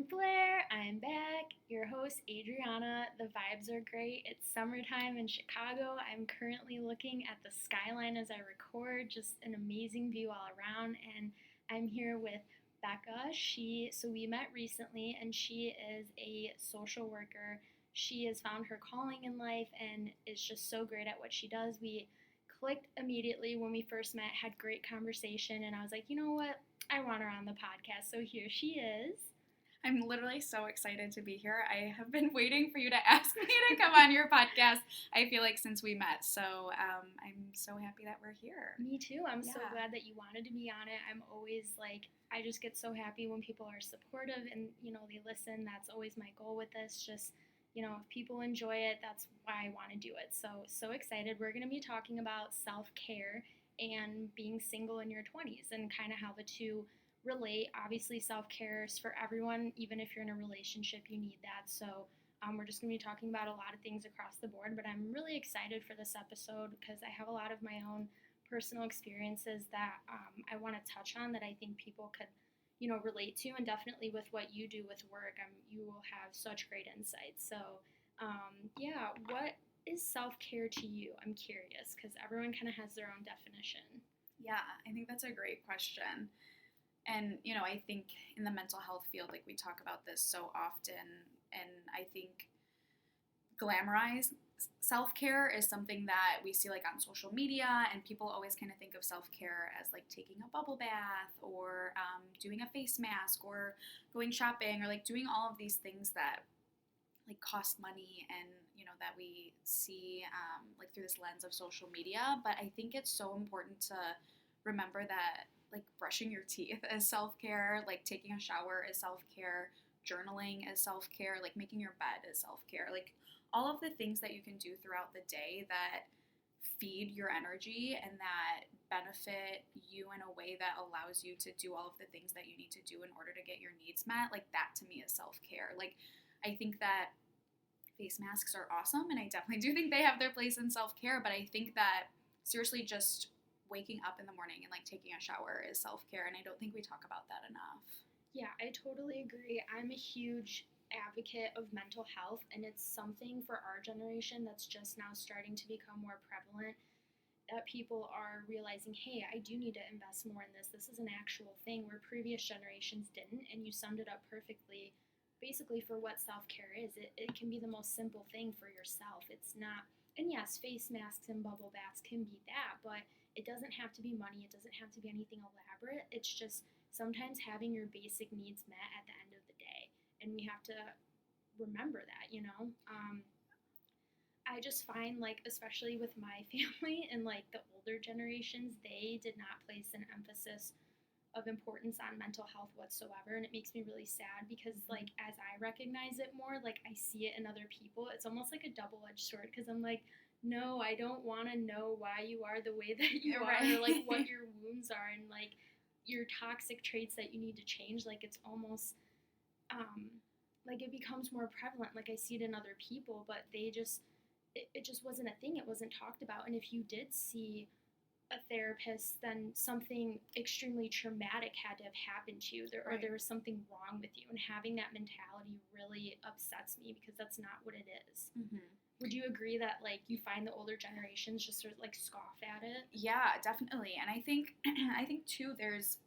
Flair, I'm back, your host Adrianna. The vibes are great. It's summertime in Chicago. I'm currently looking at the skyline as I record, just an amazing view all around, and I'm here with Becca. We met recently, and she is a social worker. She has found her calling in life and is just so great at what she does. We clicked immediately when we first met, had great conversation, and I was like, you know what? I want her on the podcast, so here she is. I'm literally so excited to be here. I have been waiting for you to ask me to come on your podcast, I feel like, since we met. So I'm so happy that we're here. Me too. I'm so glad that you wanted to be on it. I'm always I just get so happy when people are supportive and, they listen. That's always my goal with this. Just, if people enjoy it, that's why I want to do it. So excited. We're going to be talking about self-care and being single in your 20s and kind of how the two relate. Obviously, self-care is for everyone. Even if you're in a relationship, you need that. So we're just going to be talking about a lot of things across the board, but I'm really excited for this episode because I have a lot of my own personal experiences that I want to touch on that I think people could, relate to, and definitely with what you do with work, you will have such great insights. So, what is self-care to you? I'm curious because everyone kind of has their own definition. Yeah, I think that's a great question. And, I think in the mental health field, we talk about this so often, and I think glamorized self-care is something that we see on social media, and people always kind of think of self-care as taking a bubble bath or doing a face mask or going shopping or doing all of these things that cost money and, that we see through this lens of social media. But I think it's so important to remember that brushing your teeth is self-care, taking a shower is self-care, journaling is self-care, making your bed is self-care, all of the things that you can do throughout the day that feed your energy and that benefit you in a way that allows you to do all of the things that you need to do in order to get your needs met, that to me is self-care. I think that face masks are awesome, and I definitely do think they have their place in self-care, but I think that seriously just waking up in the morning and taking a shower is self-care, and I don't think we talk about that enough. Yeah, I totally agree. I'm a huge advocate of mental health, and it's something for our generation that's just now starting to become more prevalent, that people are realizing, hey, I do need to invest more in this. This is an actual thing where previous generations didn't, and you summed it up perfectly. Basically, for what self-care is, it can be the most simple thing for yourself. It's not, and yes, face masks and bubble baths can be that, but it doesn't have to be money. It doesn't have to be anything elaborate. It's just sometimes having your basic needs met at the end of the day. And we have to remember that, I just find, especially with my family and, the older generations, they did not place an emphasis of importance on mental health whatsoever. And it makes me really sad because, as I recognize it more, I see it in other people. It's almost like a double-edged sword because I'm no, I don't want to know why you are the way that you are, or what your wounds are, and your toxic traits that you need to change. It's almost it becomes more prevalent. I see it in other people, but they just it just wasn't a thing. It wasn't talked about. And if you did see a therapist, then something extremely traumatic had to have happened to you, or there was something wrong with you. And having that mentality really upsets me because that's not what it is. Mm-hmm. Would you agree that like you find the older generations just sort of like scoff at it? Yeah, definitely. And I think I think too there's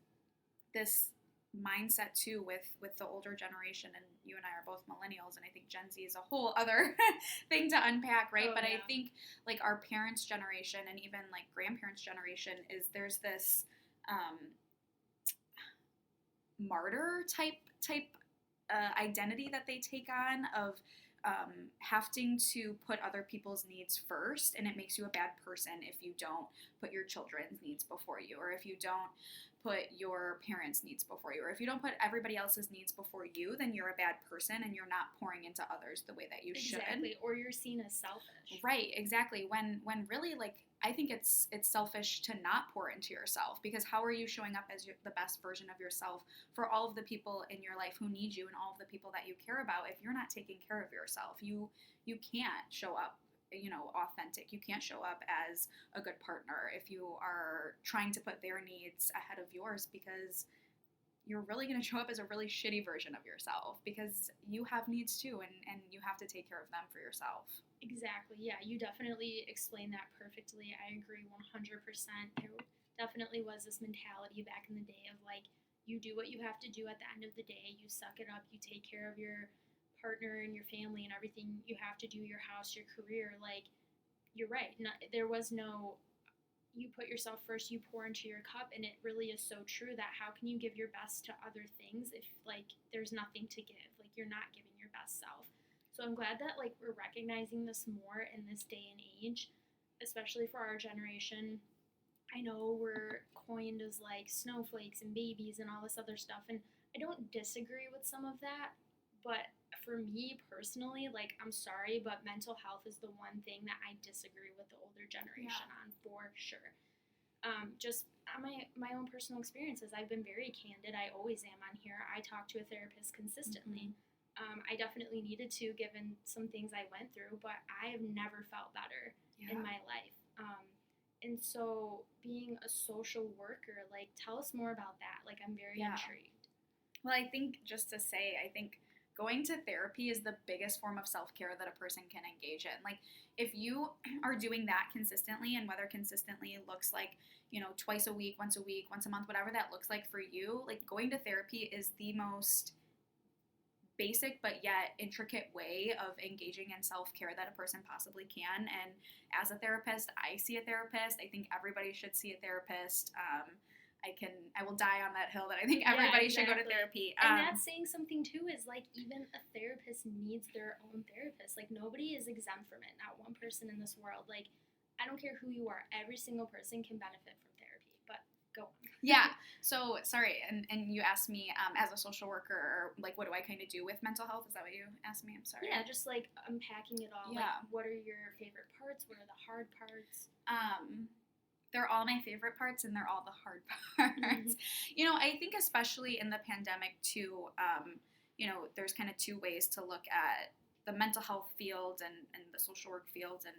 this mindset too with the older generation, and you and I are both millennials, and I think Gen Z is a whole other thing to unpack, right? But I think like our parents' generation and even like grandparents' generation is there's this martyr type identity that they take on of having to put other people's needs first, and it makes you a bad person if you don't put your children's needs before you, or if you don't put your parents' needs before you, or if you don't put everybody else's needs before you, then you're a bad person and you're not pouring into others the way that you should. Exactly, or you're seen as selfish. Right, exactly. When really, like, I think it's selfish to not pour into yourself, because how are you showing up as the best version of yourself for all of the people in your life who need you and all of the people that you care about if you're not taking care of yourself? You can't show up, authentic. You can't show up as a good partner if you are trying to put their needs ahead of yours, because you're really going to show up as a really shitty version of yourself, because you have needs too, and you have to take care of them for yourself. Exactly. Yeah, you definitely explained that perfectly. I agree 100%. There definitely was this mentality back in the day of like, you do what you have to do at the end of the day. You suck it up. You take care of your partner and your family and everything you have to do, your house, your career. Like, you're right. There was no, you put yourself first, you pour into your cup, and it really is so true that how can you give your best to other things if like there's nothing to give? Like, you're not giving your best self. So I'm glad that like we're recognizing this more in this day and age, especially for our generation. I know we're coined as like snowflakes and babies and all this other stuff, and I don't disagree with some of that, but for me personally, like, I'm sorry, but mental health is the one thing that I disagree with the older generation on, for sure. Just on my own personal experiences, I've been very candid. I always am on here. I talk to a therapist consistently. Mm-hmm. I definitely needed to, given some things I went through, but I have never felt better in my life. And so being a social worker, like, tell us more about that. Like, I'm very intrigued. Well, I think just to say, I think going to therapy is the biggest form of self-care that a person can engage in. Like, if you are doing that consistently, and whether consistently looks like, twice a week, once a month, whatever that looks like for you, like, going to therapy is the most basic but yet intricate way of engaging in self-care that a person possibly can. And as a therapist, I see a therapist. I think everybody should see a therapist. I will die on that hill that I think everybody should go to therapy. And that's saying something too, is like, even a therapist needs their own therapist. Like, nobody is exempt from it. Not one person in this world. Like, I don't care who you are. Every single person can benefit from therapy. But go on. Yeah. So, sorry, and you asked me as a social worker, like, what do I kind of do with mental health? Is that what you asked me? I'm sorry. Yeah, just like unpacking it all. Yeah. Like, what are your favorite parts? What are the hard parts? They're all my favorite parts, and they're all the hard parts. Mm-hmm. I think especially in the pandemic too, there's kind of two ways to look at the mental health field and the social work field, and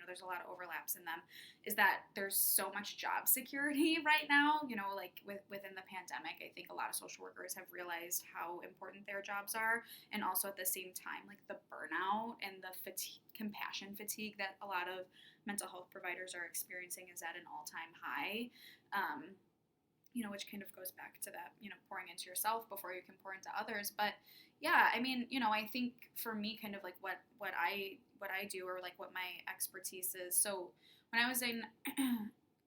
there's a lot of overlaps in them, is that there's so much job security right now. Like within the pandemic, I think a lot of social workers have realized how important their jobs are, and also at the same time, like, the burnout and the compassion fatigue that a lot of mental health providers are experiencing is at an all-time high. Which kind of goes back to that, pouring into yourself before you can pour into others. But yeah, I mean, I think for me, kind of like what I do, or like what my expertise is. So when I was in,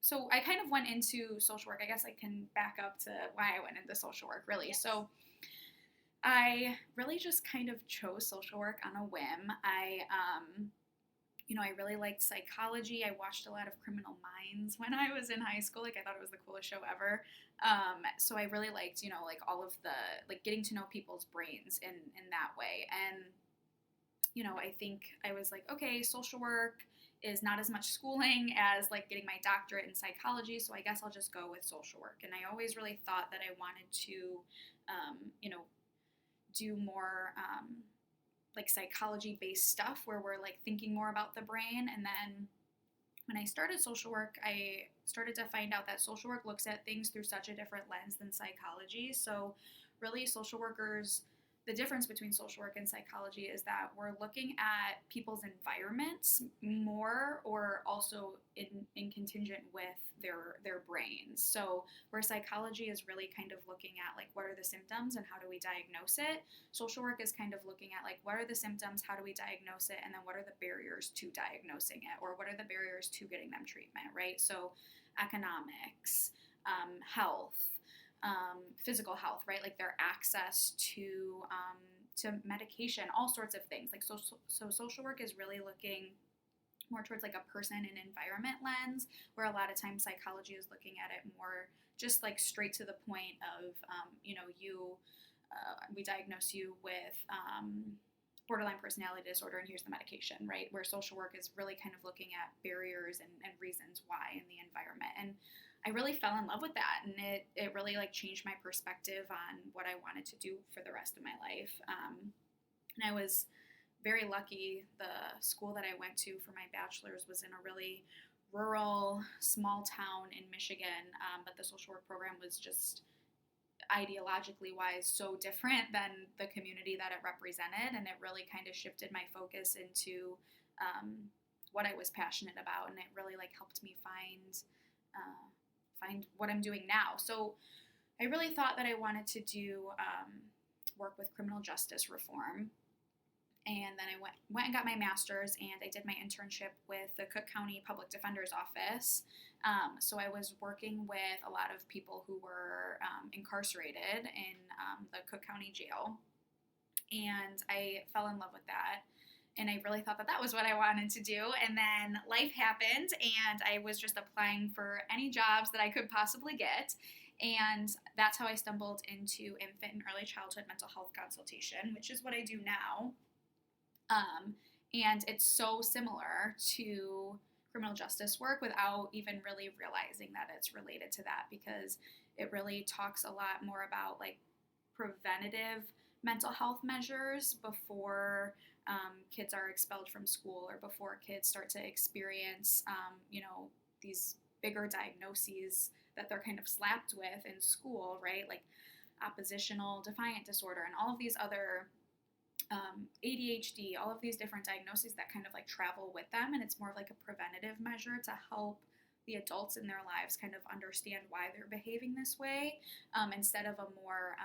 so I kind of went into social work. I guess I can back up to why I went into social work, really. Yes. So I really just kind of chose social work on a whim. I really liked psychology. I watched a lot of Criminal Minds when I was in high school. Like, I thought it was the coolest show ever. So I really liked, like, all of the, like, getting to know people's brains in that way. And, I think I was like, okay, social work is not as much schooling as, like, getting my doctorate in psychology, so I guess I'll just go with social work. And I always really thought that I wanted to, do more, like, psychology-based stuff where we're, like, thinking more about the brain. And then when I started social work, I started to find out that social work looks at things through such a different lens than psychology. So really social workers, the difference between social work and psychology is that we're looking at people's environments more, or also in contingent with their brains. So where psychology is really kind of looking at like what are the symptoms and how do we diagnose it, social work is kind of looking at like what are the symptoms, how do we diagnose it, and then what are the barriers to diagnosing it, or what are the barriers to getting them treatment, right? So economics, health, physical health, right? Like their access to medication, all sorts of things. Like so social work is really looking more towards like a person and environment lens, where a lot of times psychology is looking at it more just like straight to the point of, we diagnose you with borderline personality disorder and here's the medication, right? Where social work is really kind of looking at barriers and reasons why in the environment. And I really fell in love with that, and it really like changed my perspective on what I wanted to do for the rest of my life. And I was very lucky. The school that I went to for my bachelor's was in a really rural, small town in Michigan, but the social work program was just ideologically wise so different than the community that it represented, and it really kind of shifted my focus into what I was passionate about, and it really like helped me find what I'm doing now. So I really thought that I wanted to do work with criminal justice reform. And then I went and got my master's, and I did my internship with the Cook County Public Defender's Office. So I was working with a lot of people who were incarcerated in the Cook County Jail. And I fell in love with that. And I really thought that that was what I wanted to do. And then life happened, and I was just applying for any jobs that I could possibly get. And that's how I stumbled into infant and early childhood mental health consultation, which is what I do now. And it's so similar to criminal justice work without even really realizing that it's related to that, because it really talks a lot more about like preventative mental health measures before kids are expelled from school, or before kids start to experience, these bigger diagnoses that they're kind of slapped with in school, right? Like oppositional defiant disorder and all of these other ADHD, all of these different diagnoses that kind of like travel with them. And it's more of like a preventative measure to help the adults in their lives kind of understand why they're behaving this way, instead of a more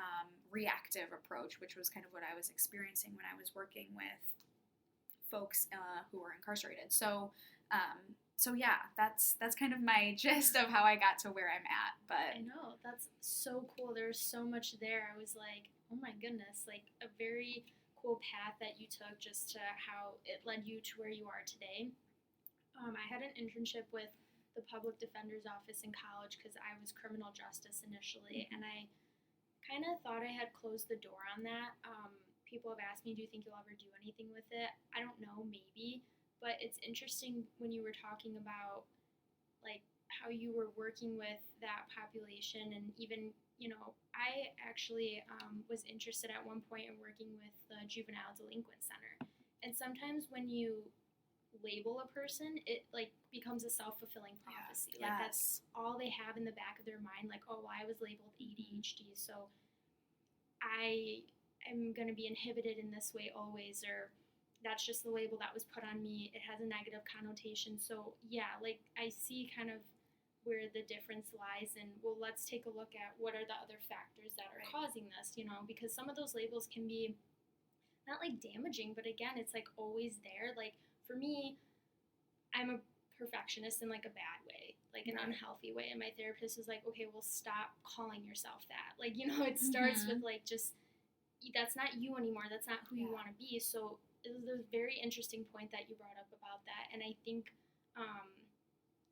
reactive approach, which was kind of what I was experiencing when I was working with folks who were incarcerated. So yeah, that's kind of my gist of how I got to where I'm at. But I know, that's so cool. There's so much there. I was like, oh my goodness, like a very cool path that you took just to how it led you to where you are today. I had an internship with the public defender's office in college because I was criminal justice initially, and I kind of thought I had closed the door on that. People have asked me, do you think you'll ever do anything with it? I don't know, maybe, but it's interesting when you were talking about like how you were working with that population, and even, I actually was interested at one point in working with the Juvenile Delinquent Center. And sometimes when you label a person, it like becomes a self-fulfilling prophecy. Yeah. Like that's all they have in the back of their mind, like, oh, well, I was labeled ADHD, so I am going to be inhibited in this way always, or that's just the label that was put on me. It has a negative connotation. So yeah, like I see kind of where the difference lies, and well, let's take a look at what are the other factors that are causing this, because some of those labels can be not like damaging, but again, it's like always there. Like for me, I'm a perfectionist in like a bad way, like an unhealthy way, and my therapist was like, okay, well, stop calling yourself that. Like, it starts with like, just that's not you anymore, that's not who you want to be. So it was a very interesting point that you brought up about that, and I think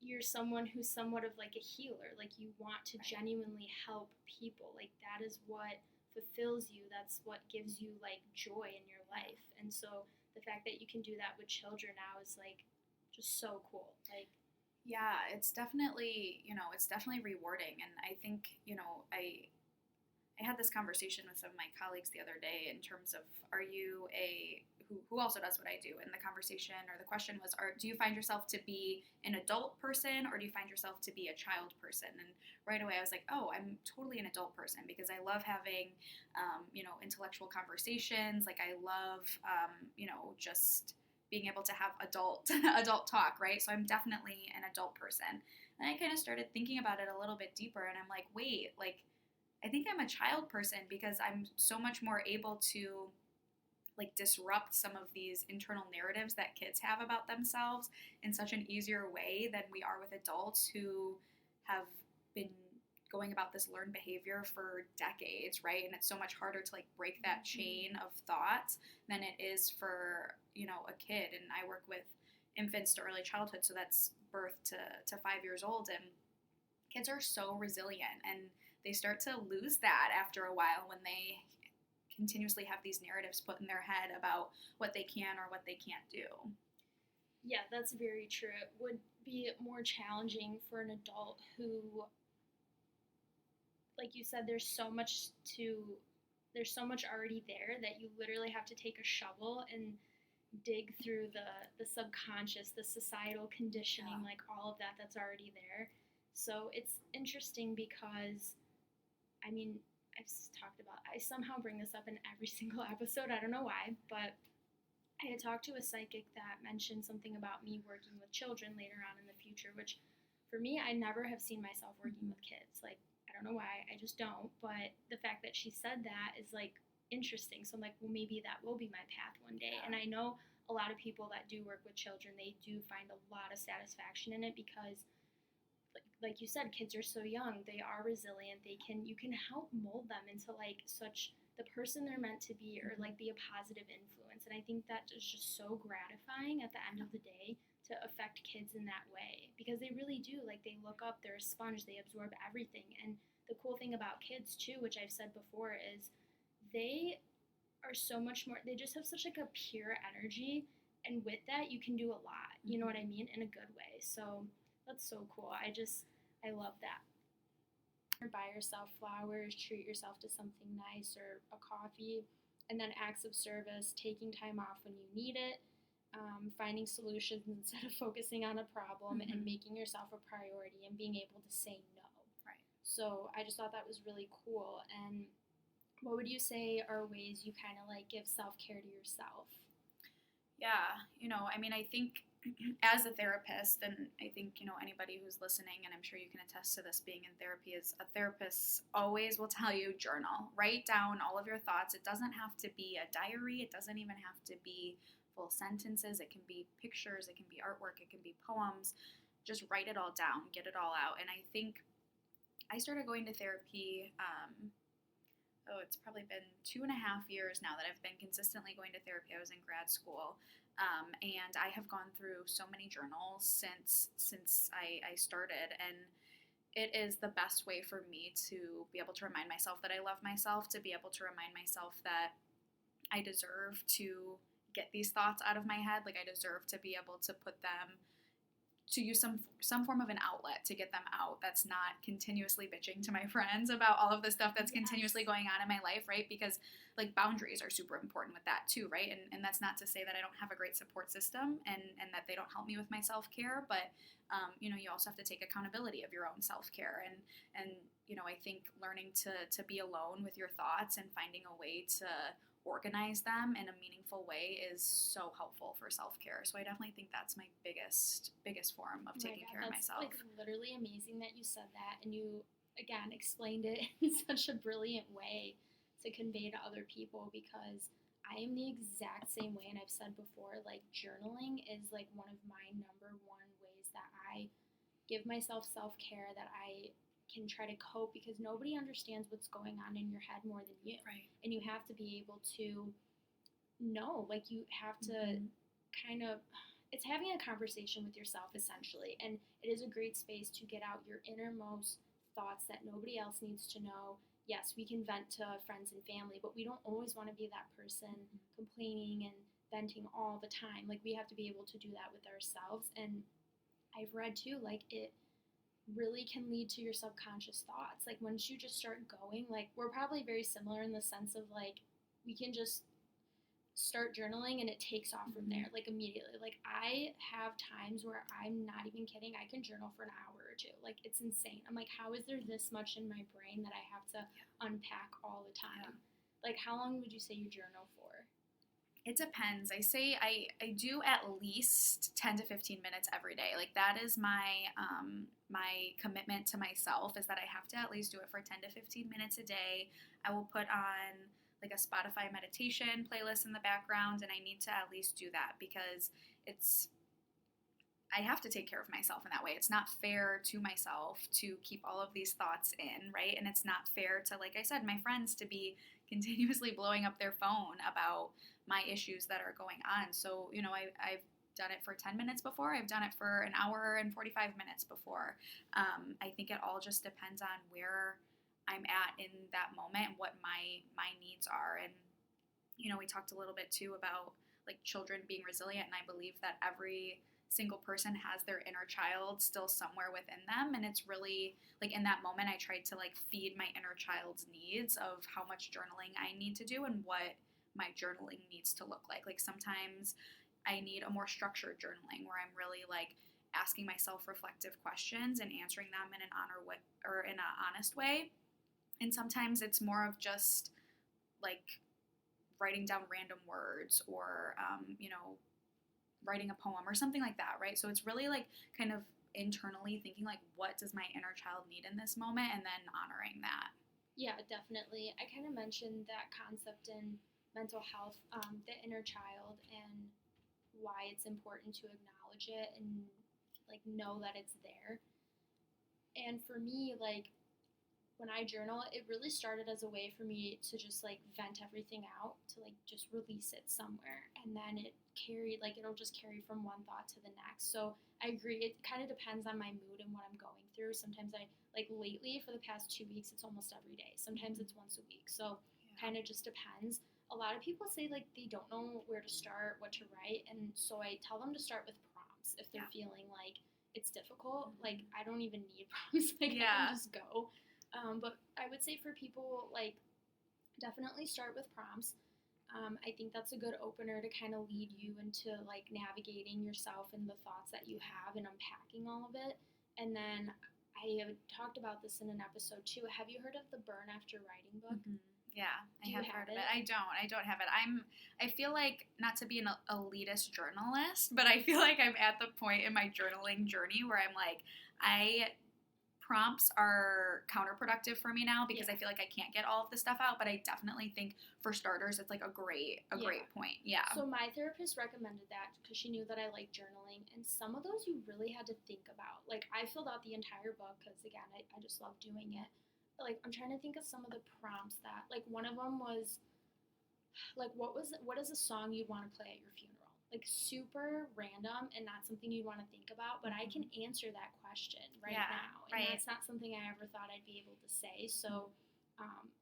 you're someone who's somewhat of like a healer. Like you want to genuinely help people. Like that is what fulfills you. That's what gives you like joy in your life. And so the fact that you can do that with children now is like just so cool. Like, yeah, it's definitely rewarding. And I think, I had this conversation with some of my colleagues the other day in terms of, are you who also does what I do? And the conversation or the question was, do you find yourself to be an adult person or do you find yourself to be a child person? And right away I was like, oh, I'm totally an adult person because I love having, intellectual conversations. Like I love, just being able to have adult talk, right? So I'm definitely an adult person. And I kind of started thinking about it a little bit deeper and I'm like, wait, like, I think I'm a child person because I'm so much more able to like disrupt some of these internal narratives that kids have about themselves in such an easier way than we are with adults who have been going about this learned behavior for decades, right? And it's so much harder to like break that chain of thoughts than it is for, a kid. And I work with infants to early childhood, so that's birth to 5 years old. And kids are so resilient and they start to lose that after a while when they continuously have these narratives put in their head about what they can or what they can't do. Yeah, that's very true. It would be more challenging for an adult who, like you said, there's so much already there that you literally have to take a shovel and dig through the subconscious, the societal conditioning, like all of that's already there. So it's interesting because, I mean, I somehow bring this up in every single episode. I don't know why, but I had talked to a psychic that mentioned something about me working with children later on in the future, which for me, I never have seen myself working with kids. Like, I don't know why, I just don't. But the fact that she said that is like interesting. So I'm like, well, maybe that will be my path one day. And I know a lot of people that do work with children, they do find a lot of satisfaction in it because like you said, kids are so young. They are resilient. You can help mold them into like such the person they're meant to be, or like be a positive influence. And I think that is just so gratifying at the end of the day to affect kids in that way because they really do. Like they look up, they're a sponge, they absorb everything. And the cool thing about kids too, which I've said before, is they are so much more. They just have such like a pure energy, and with that, you can do a lot. You know what I mean? In a good way. So. That's so cool. I love that. Buy yourself flowers, treat yourself to something nice or a coffee, and then acts of service, taking time off when you need it, finding solutions instead of focusing on a problem, and making yourself a priority and being able to say no. Right. So I just thought that was really cool. And what would you say are ways you kind of like give self-care to yourself? Yeah, I think as a therapist, and I think, anybody who's listening, and I'm sure you can attest to this being in therapy, is a therapist always will tell you journal, write down all of your thoughts. It doesn't have to be a diary. It doesn't even have to be full sentences. It can be pictures. It can be artwork. It can be poems. Just write it all down, get it all out. And I think I started going to therapy, it's probably been 2.5 years now that I've been consistently going to therapy. I was in grad school. And I have gone through so many journals since I started, and it is the best way for me to be able to remind myself that I love myself, to be able to remind myself that I deserve to get these thoughts out of my head, like I deserve to be able to put them, to use some form of an outlet to get them out that's not continuously bitching to my friends about all of the stuff that's continuously going on in my life, right? Because like boundaries are super important with that too, right? And that's not to say that I don't have a great support system and that they don't help me with my self-care, but you also have to take accountability of your own self-care. And I think learning to be alone with your thoughts and finding a way to organize them in a meaningful way is so helpful for self-care. So I definitely think that's my biggest form of taking care of myself. That's like literally amazing that you said that, and you again explained it in such a brilliant way to convey to other people, because I am the exact same way. And I've said before, like journaling is like one of my number one ways that I give myself self-care, that I can try to cope, because nobody understands what's going on in your head more than you. Right. And you have to be able to know, like you have to kind of, it's having a conversation with yourself essentially. And it is a great space to get out your innermost thoughts that nobody else needs to know. Yes, we can vent to friends and family, but we don't always want to be that person complaining and venting all the time. Like we have to be able to do that with ourselves. And I've read too, like it really can lead to your subconscious thoughts. Like once you just start going, like we're probably very similar in the sense of like we can just start journaling and it takes off from there like immediately. Like I have times where I'm not even kidding, I can journal for an hour or two. Like it's insane. I'm like, how is there this much in my brain that I have to unpack all the time? Like how long would you say you journal for? It depends. I say I do at least 10 to 15 minutes every day. Like that is my my commitment to myself, is that I have to at least do it for 10 to 15 minutes a day. I will put on like a Spotify meditation playlist in the background, and I need to at least do that because I have to take care of myself in that way. It's not fair to myself to keep all of these thoughts in, right? And it's not fair to, like I said, my friends to be continuously blowing up their phone about my issues that are going on. So, I've done it for 10 minutes before. I've done it for an hour and 45 minutes before. I think it all just depends on where I'm at in that moment, what my needs are. And, we talked a little bit too about like children being resilient. And I believe that every single person has their inner child still somewhere within them, and it's really like in that moment I tried to like feed my inner child's needs of how much journaling I need to do and what my journaling needs to look like sometimes I need a more structured journaling where I'm really like asking myself reflective questions and answering them in an honest way, and sometimes it's more of just like writing down random words or writing a poem or something like that, right? So it's really like kind of internally thinking like, what does my inner child need in this moment, and then honoring that. Yeah, definitely. I kind of mentioned that concept in mental health, the inner child, and why it's important to acknowledge it and like know that it's there. And for me, like when I journal, it really started as a way for me to just like vent everything out, to like just release it somewhere. And then it'll just carry from one thought to the next. So I agree. It kind of depends on my mood and what I'm going through. Sometimes like lately for the past 2 weeks, it's almost every day. Sometimes it's once a week. So kind of just depends. A lot of people say like they don't know where to start, what to write. And so I tell them to start with prompts if they're feeling like it's difficult. Like I don't even need prompts. Like I can just go. But I would say for people, like, definitely start with prompts. I think that's a good opener to kind of lead you into, like, navigating yourself and the thoughts that you have and unpacking all of it. And then I have talked about this in an episode, too. Have you heard of the Burn After Writing book? Mm-hmm. Yeah, I have heard of it. I don't have it. I feel like, not to be an elitist journalist, but I feel like I'm at the point in my journaling journey where I'm like, prompts are counterproductive for me now because I feel like I can't get all of the stuff out, but I definitely think for starters it's like a great point. Yeah. So my therapist recommended that because she knew that I like journaling, and some of those you really had to think about. Like I filled out the entire book because again I just love doing it. But, like I'm trying to think of some of the prompts that, like one of them was like what is a song you'd want to play at your funeral? Like super random and not something you'd want to think about, but I can answer that question now. And that's not something I ever thought I'd be able to say. So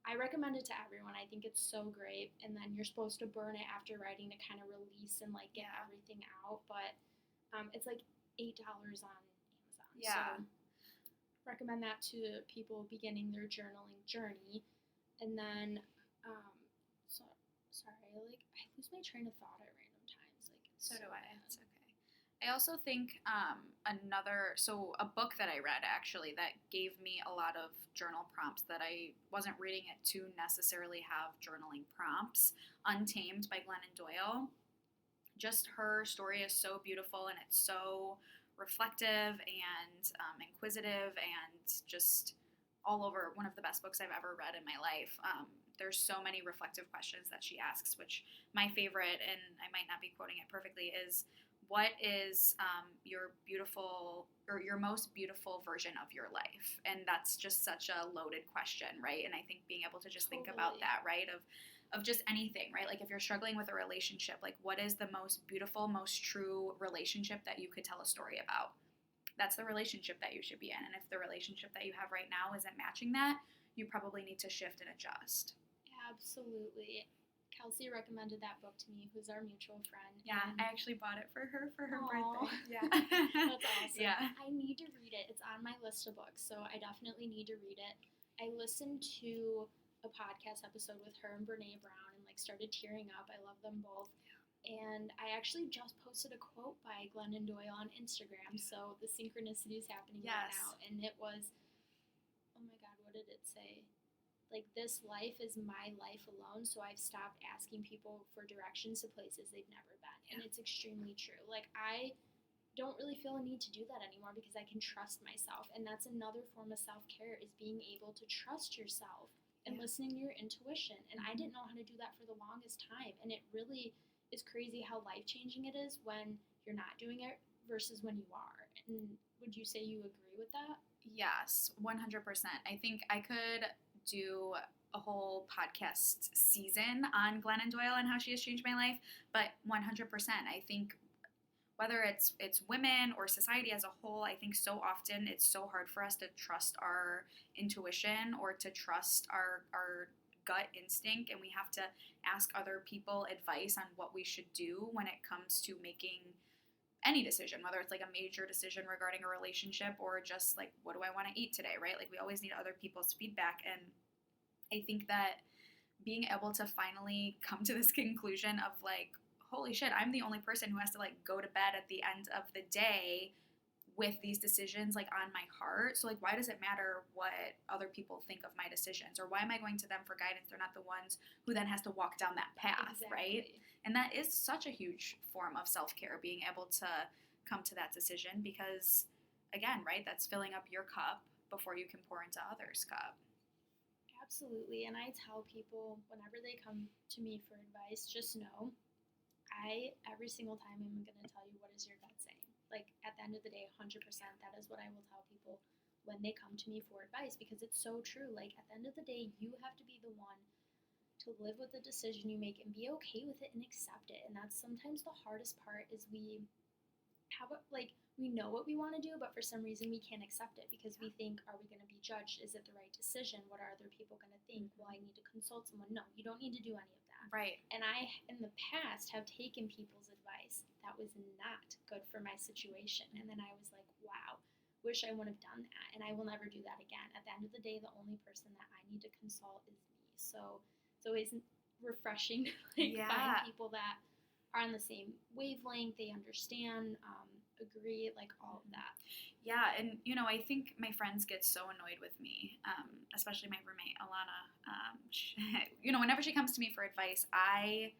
I recommend it to everyone. I think it's so great. And then you're supposed to burn it after writing to kind of release and like get everything out. But it's like $8 on Amazon. Yeah. So recommend that to people beginning their journaling journey. And then, sorry, I lose my train of thought at random times. So do I. It's okay. I also think a book that I read actually that gave me a lot of journal prompts that I wasn't reading it to necessarily have journaling prompts, Untamed by Glennon Doyle. Just her story is so beautiful and it's so reflective and inquisitive and just all over one of the best books I've ever read in my life. There's so many reflective questions that she asks, which my favorite, and I might not be quoting it perfectly, is what is your beautiful or your most beautiful version of your life? And that's just such a loaded question, right? And I think being able to just think about that, right, of just anything, right? Like if you're struggling with a relationship, like what is the most beautiful, most true relationship that you could tell a story about? That's the relationship that you should be in. And if the relationship that you have right now isn't matching that, you probably need to shift and adjust. Absolutely. Kelsey recommended that book to me, who's our mutual friend. Yeah, and I actually bought it for her Aw. birthday. Yeah. That's awesome. Yeah. I need to read it. It's on my list of books, so I definitely need to read it. I listened to a podcast episode with her and Brene Brown and like started tearing up. I love them both. And I actually just posted a quote by Glennon Doyle on Instagram, so the synchronicity is happening right Yes. now. And it was, oh my God, what did it say? Like, this life is my life alone, so I've stopped asking people for directions to places they've never been. And it's extremely true. Like, I don't really feel a need to do that anymore because I can trust myself. And that's another form of self-care, is being able to trust yourself and listening to your intuition. And I didn't know how to do that for the longest time. And it really is crazy how life-changing it is when you're not doing it versus when you are. And would you say you agree with that? Yes, 100%. I think I could do a whole podcast season on Glennon Doyle and how she has changed my life, but 100%. I think whether it's women or society as a whole, I think so often it's so hard for us to trust our intuition or to trust our gut instinct, and we have to ask other people advice on what we should do when it comes to making any decision, whether it's like a major decision regarding a relationship or just like, what do I want to eat today, right? Like, we always need other people's feedback. And I think that being able to finally come to this conclusion of like, holy shit, I'm the only person who has to like go to bed at the end of the day with these decisions like on my heart. So like, why does it matter what other people think of my decisions, or why am I going to them for guidance? They're not the ones who then has to walk down that path, right? And that is such a huge form of self-care, being able to come to that decision, because again, right, that's filling up your cup before you can pour into others' cup. Absolutely. And I tell people whenever they come to me for advice, just know every single time I'm going to tell you, what is your gut saying? Like, at the end of the day, 100%, that is what I will tell people when they come to me for advice, because it's so true. Like, at the end of the day, you have to be the one to live with the decision you make and be okay with it and accept it. And that's sometimes the hardest part, is we have we know what we want to do, but for some reason we can't accept it because we think, are we going to be judged? Is it the right decision? What are other people going to think? Well, I need to consult someone. No, you don't need to do any of that. Right. And I, in the past, have taken people's advice that was not good for my situation. And then I was like, wow, wish I would have done that. And I will never do that again. At the end of the day, the only person that I need to consult is me. So it's always refreshing to find people that are on the same wavelength. They understand, agree, like all of that. Yeah, and I think my friends get so annoyed with me, especially my roommate Alana. Whenever she comes to me for advice, I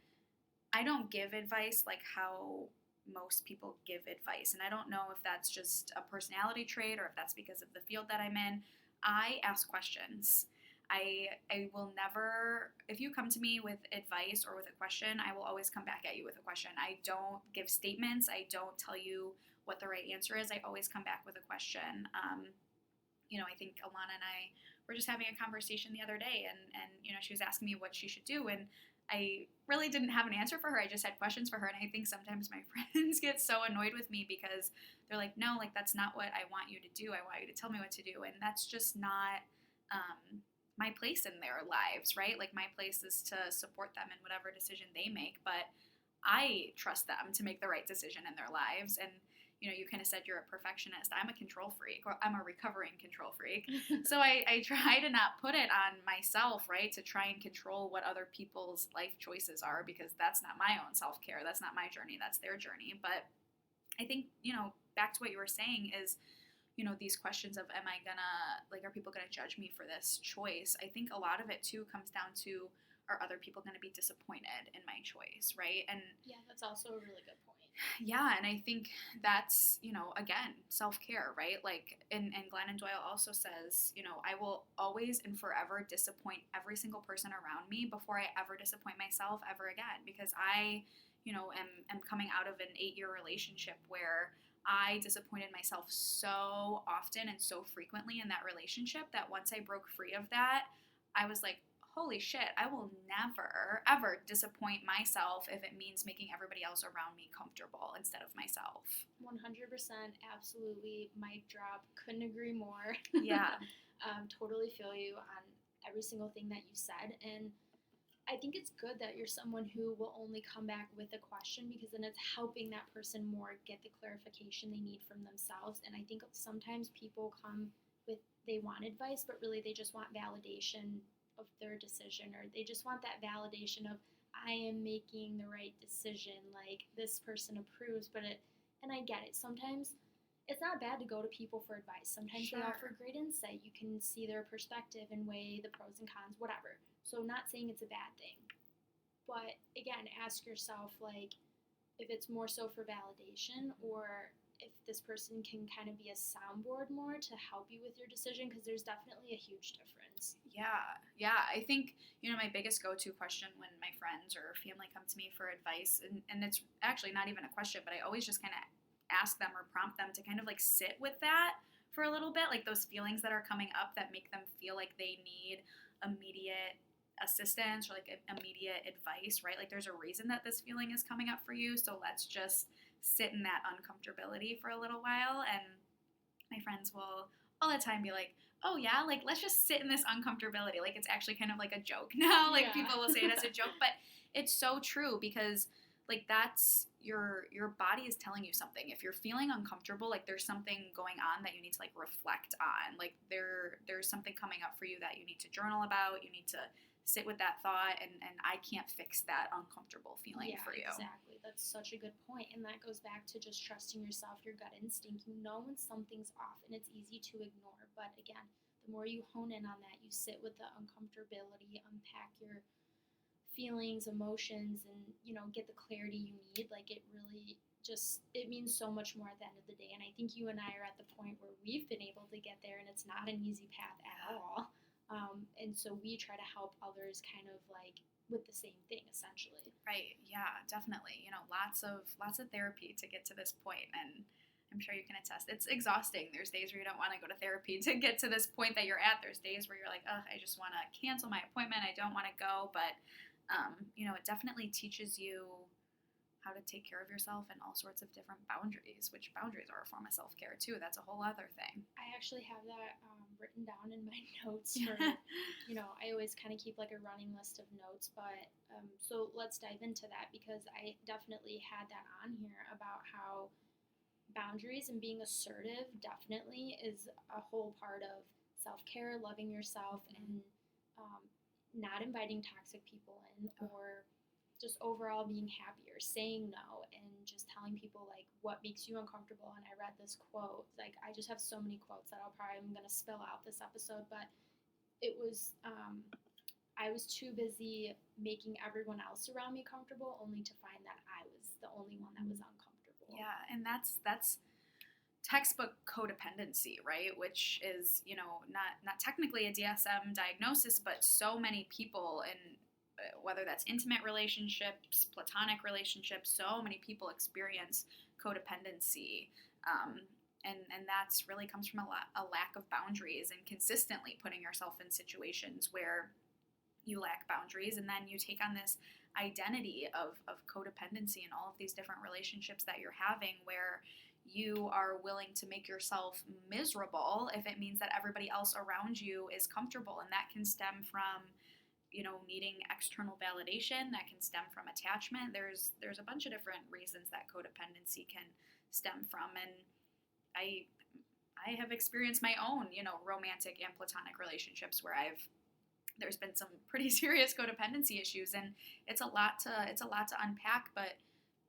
don't give advice like how most people give advice, and I don't know if that's just a personality trait or if that's because of the field that I'm in. I ask questions. I will never, if you come to me with advice or with a question, I will always come back at you with a question. I don't give statements. I don't tell you what the right answer is. I always come back with a question. I think Alana and I were just having a conversation the other day, and she was asking me what she should do, and I really didn't have an answer for her. I just had questions for her, and I think sometimes my friends get so annoyed with me because they're like, no, like, that's not what I want you to do. I want you to tell me what to do, and that's just not my place in their lives, right? Like, my place is to support them in whatever decision they make, but I trust them to make the right decision in their lives. And you kind of said you're a perfectionist. I'm a control freak, or I'm a recovering control freak. So I try to not put it on myself, right, to try and control what other people's life choices are, because that's not my own self-care. That's not my journey. That's their journey. But I think, back to what you were saying is, these questions of, are people gonna judge me for this choice? I think a lot of it too comes down to, are other people gonna be disappointed in my choice, right? And yeah, that's also a really good point. Yeah, and I think that's, again, self-care, right? Like, and Glennon Doyle also says, I will always and forever disappoint every single person around me before I ever disappoint myself ever again, because I, am coming out of an 8-year relationship where I disappointed myself so often and so frequently in that relationship that once I broke free of that, I was like, holy shit, I will never, ever disappoint myself if it means making everybody else around me comfortable instead of myself. 100%, absolutely. Mic drop. Couldn't agree more. Yeah. Totally feel you on every single thing that you said. And I think it's good that you're someone who will only come back with a question, because then it's helping that person more get the clarification they need from themselves. And I think sometimes people come with, they want advice, but really they just want validation of their decision, or they just want that validation of, I am making the right decision, like this person approves. And I get it. Sometimes it's not bad to go to people for advice. Sometimes they offer great insight. You can see their perspective and weigh the pros and cons, whatever. So not saying it's a bad thing. But again, ask yourself, like, if it's more so for validation, or if this person can kind of be a soundboard more to help you with your decision, because there's definitely a huge difference. Yeah. I think, my biggest go-to question when my friends or family come to me for advice, and it's actually not even a question, but I always just kind of ask them or prompt them to kind of like sit with that for a little bit, like those feelings that are coming up that make them feel like they need immediate assistance or like immediate advice, right? Like there's a reason that this feeling is coming up for you, so let's just sit in that uncomfortability for a little while. And my friends will all the time be like, oh yeah, like let's just sit in this uncomfortability, like it's actually kind of like a joke now, like people will say it as a joke, but it's so true, because like that's your body is telling you something. If you're feeling uncomfortable, like there's something going on that you need to like reflect on. Like there's something coming up for you that you need to journal about. You need to sit with that thought, and I can't fix that uncomfortable feeling for you. Exactly. That's such a good point. And that goes back to just trusting yourself, your gut instinct. You know when something's off, and it's easy to ignore. But again, the more you hone in on that, you sit with the uncomfortability, unpack your feelings, emotions, and get the clarity you need. Like it really just, it means so much more at the end of the day. And I think you and I are at the point where we've been able to get there, and it's not an easy path at all. And so we try to help others kind of like with the same thing, essentially. Right. Yeah, definitely. Lots of therapy to get to this point, and I'm sure you can attest. It's exhausting. There's days where you don't want to go to therapy to get to this point that you're at. There's days where you're like, oh, I just want to cancel my appointment. I don't want to go. But, it definitely teaches you how to take care of yourself and all sorts of different boundaries, which boundaries are a form of self-care too. That's a whole other thing. I actually have that written down in my notes for, I always kind of keep like a running list of notes, but so let's dive into that, because I definitely had that on here about how boundaries and being assertive definitely is a whole part of self-care, loving yourself, and not inviting toxic people in, or just overall being happier, saying no, and just telling people like what makes you uncomfortable. And I read this quote, like I just have so many quotes that I'm going to spill out this episode, but it was, I was too busy making everyone else around me comfortable, only to find that I was the only one that was uncomfortable. Yeah, and that's textbook codependency, right? Which is, not technically a DSM diagnosis, but so many people, in whether that's intimate relationships, platonic relationships, so many people experience codependency. And that's really comes from a lack of boundaries, and consistently putting yourself in situations where you lack boundaries, and then you take on this identity of codependency in all of these different relationships that you're having, where you are willing to make yourself miserable if it means that everybody else around you is comfortable. And that can stem from, needing external validation. That can stem from attachment. There's a bunch of different reasons that codependency can stem from. And I have experienced my own, romantic and platonic relationships where there's been some pretty serious codependency issues, and it's a lot to unpack, but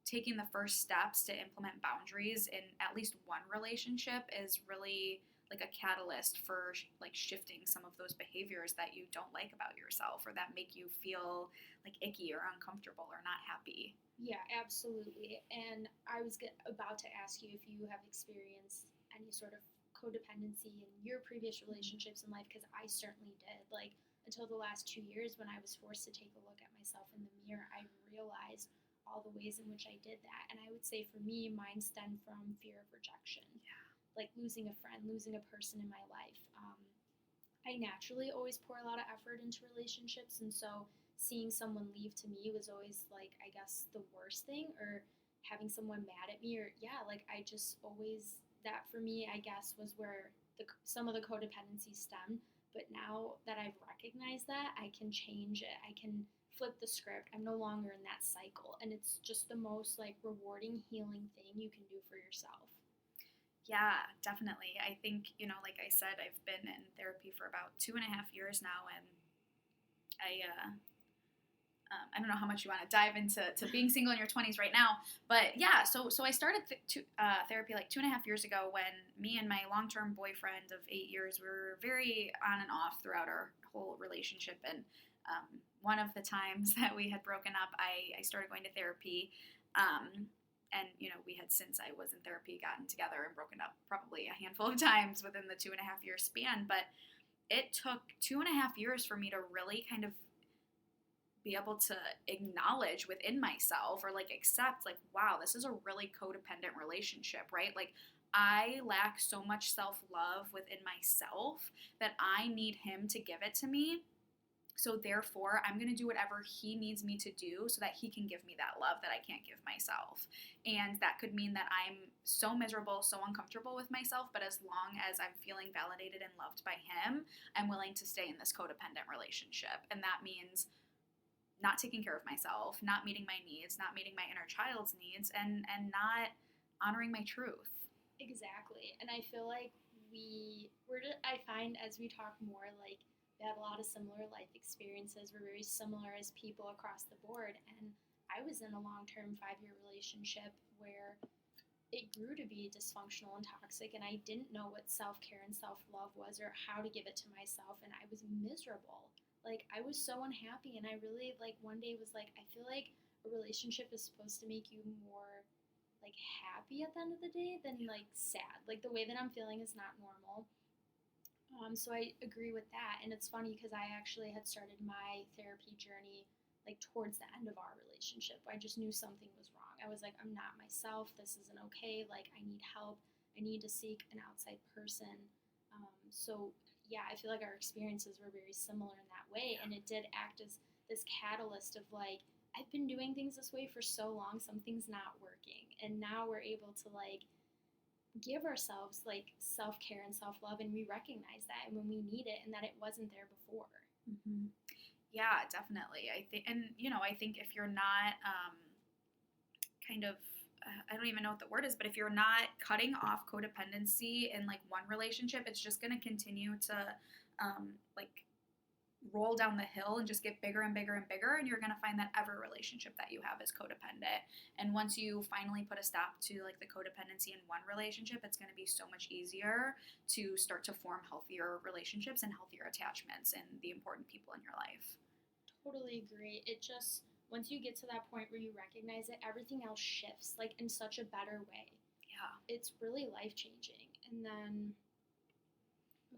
taking the first steps to implement boundaries in at least one relationship is really like a catalyst for like shifting some of those behaviors that you don't like about yourself, or that make you feel like icky or uncomfortable or not happy. Yeah, absolutely. And I was about to ask you if you have experienced any sort of codependency in your previous relationships in life, because I certainly did. Like until the last 2 years, when I was forced to take a look at myself in the mirror, I realized all the ways in which I did that. And I would say for me, mine stemmed from fear of rejection. Yeah. Like losing a friend, losing a person in my life. I naturally always pour a lot of effort into relationships, and so seeing someone leave to me was always like, I guess, the worst thing, or having someone mad at me, or like I just always, that for me, I guess, was where some of the codependency stemmed. But now that I've recognized that, I can change it. I can flip the script. I'm no longer in that cycle. And it's just the most like rewarding, healing thing you can do for yourself. Yeah, definitely. I think, like I said, I've been in therapy for about 2.5 years now, and I don't know how much you want to dive into being single in your 20s right now, but yeah. So I started therapy like 2.5 years ago when me and my long-term boyfriend of 8 years, we were very on and off throughout our whole relationship, and one of the times that we had broken up, I started going to therapy. And we had, since I was in therapy, gotten together and broken up probably a handful of times within the 2.5 year span. But it took 2.5 years for me to really kind of be able to acknowledge within myself, or like accept, like, wow, this is a really codependent relationship, right? Like, I lack so much self-love within myself that I need him to give it to me. So therefore, I'm going to do whatever he needs me to do so that he can give me that love that I can't give myself. And that could mean that I'm so miserable, so uncomfortable with myself, but as long as I'm feeling validated and loved by him, I'm willing to stay in this codependent relationship. And that means not taking care of myself, not meeting my needs, not meeting my inner child's needs, and not honoring my truth. Exactly. And I feel like I find as we talk more, like, we have a lot of similar life experiences. We're very similar as people across the board. And I was in a long-term 5-year relationship where it grew to be dysfunctional and toxic, and I didn't know what self-care and self-love was or how to give it to myself, and I was miserable. Like, I was so unhappy, and I really, like, one day was like, I feel like a relationship is supposed to make you more, like, happy at the end of the day than, like, sad. Like, the way that I'm feeling is not normal. So I agree with that, and it's funny because I actually had started my therapy journey like towards the end of our relationship. I just knew something was wrong. I was like, I'm not myself. This isn't okay. Like, I need help. I need to seek an outside person. So yeah, I feel like our experiences were very similar in that way, and it did act as this catalyst of like, I've been doing things this way for so long, something's not working, and now we're able to like give ourselves like self-care and self-love, and we recognize that and when we need it and that it wasn't there before. Mm-hmm. Yeah, definitely. I think if you're not kind of I don't even know what the word is, but if you're not cutting off codependency in like one relationship, it's just going to continue to like roll down the hill and just get bigger and bigger and bigger, and you're going to find that every relationship that you have is codependent. And once you finally put a stop to like the codependency in one relationship, it's going to be so much easier to start to form healthier relationships and healthier attachments and the important people in your life. Totally agree. It just, once you get to that point where you recognize it, everything else shifts like in such a better way. Yeah. It's really life changing. And then,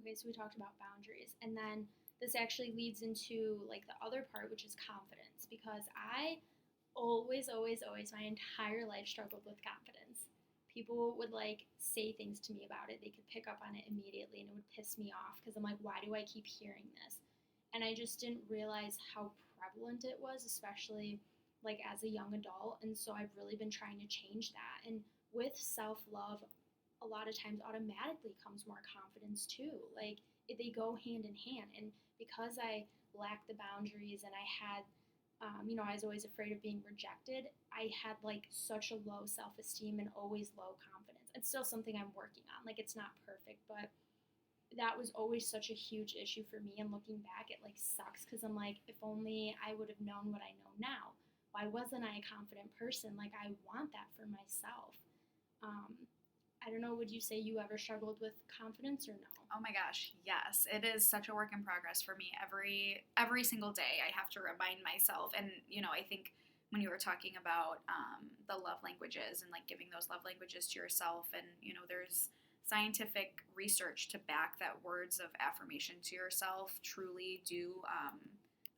okay, so we talked about boundaries, and then this actually leads into like the other part, which is confidence, because I always, my entire life struggled with confidence. People would like say things to me about it. They could pick up on it immediately, and it would piss me off because I'm like, why do I keep hearing this? And I just didn't realize how prevalent it was, especially like as a young adult. And so I've really been trying to change that. And with self-love, a lot of times automatically comes more confidence too. Like, they go hand in hand. And because I lacked the boundaries, and I had I was always afraid of being rejected, I had like such a low self-esteem and always low confidence. It's still something I'm working on. Like, it's not perfect, but that was always such a huge issue for me. And looking back, it like sucks because I'm like, if only I would have known what I know now. Why wasn't I a confident person? Like, I want that for myself. I don't know, would you say you ever struggled with confidence or no? Oh my gosh, yes. It is such a work in progress for me. Every single day I have to remind myself. And, I think when you were talking about the love languages and like giving those love languages to yourself, and, there's scientific research to back that words of affirmation to yourself truly do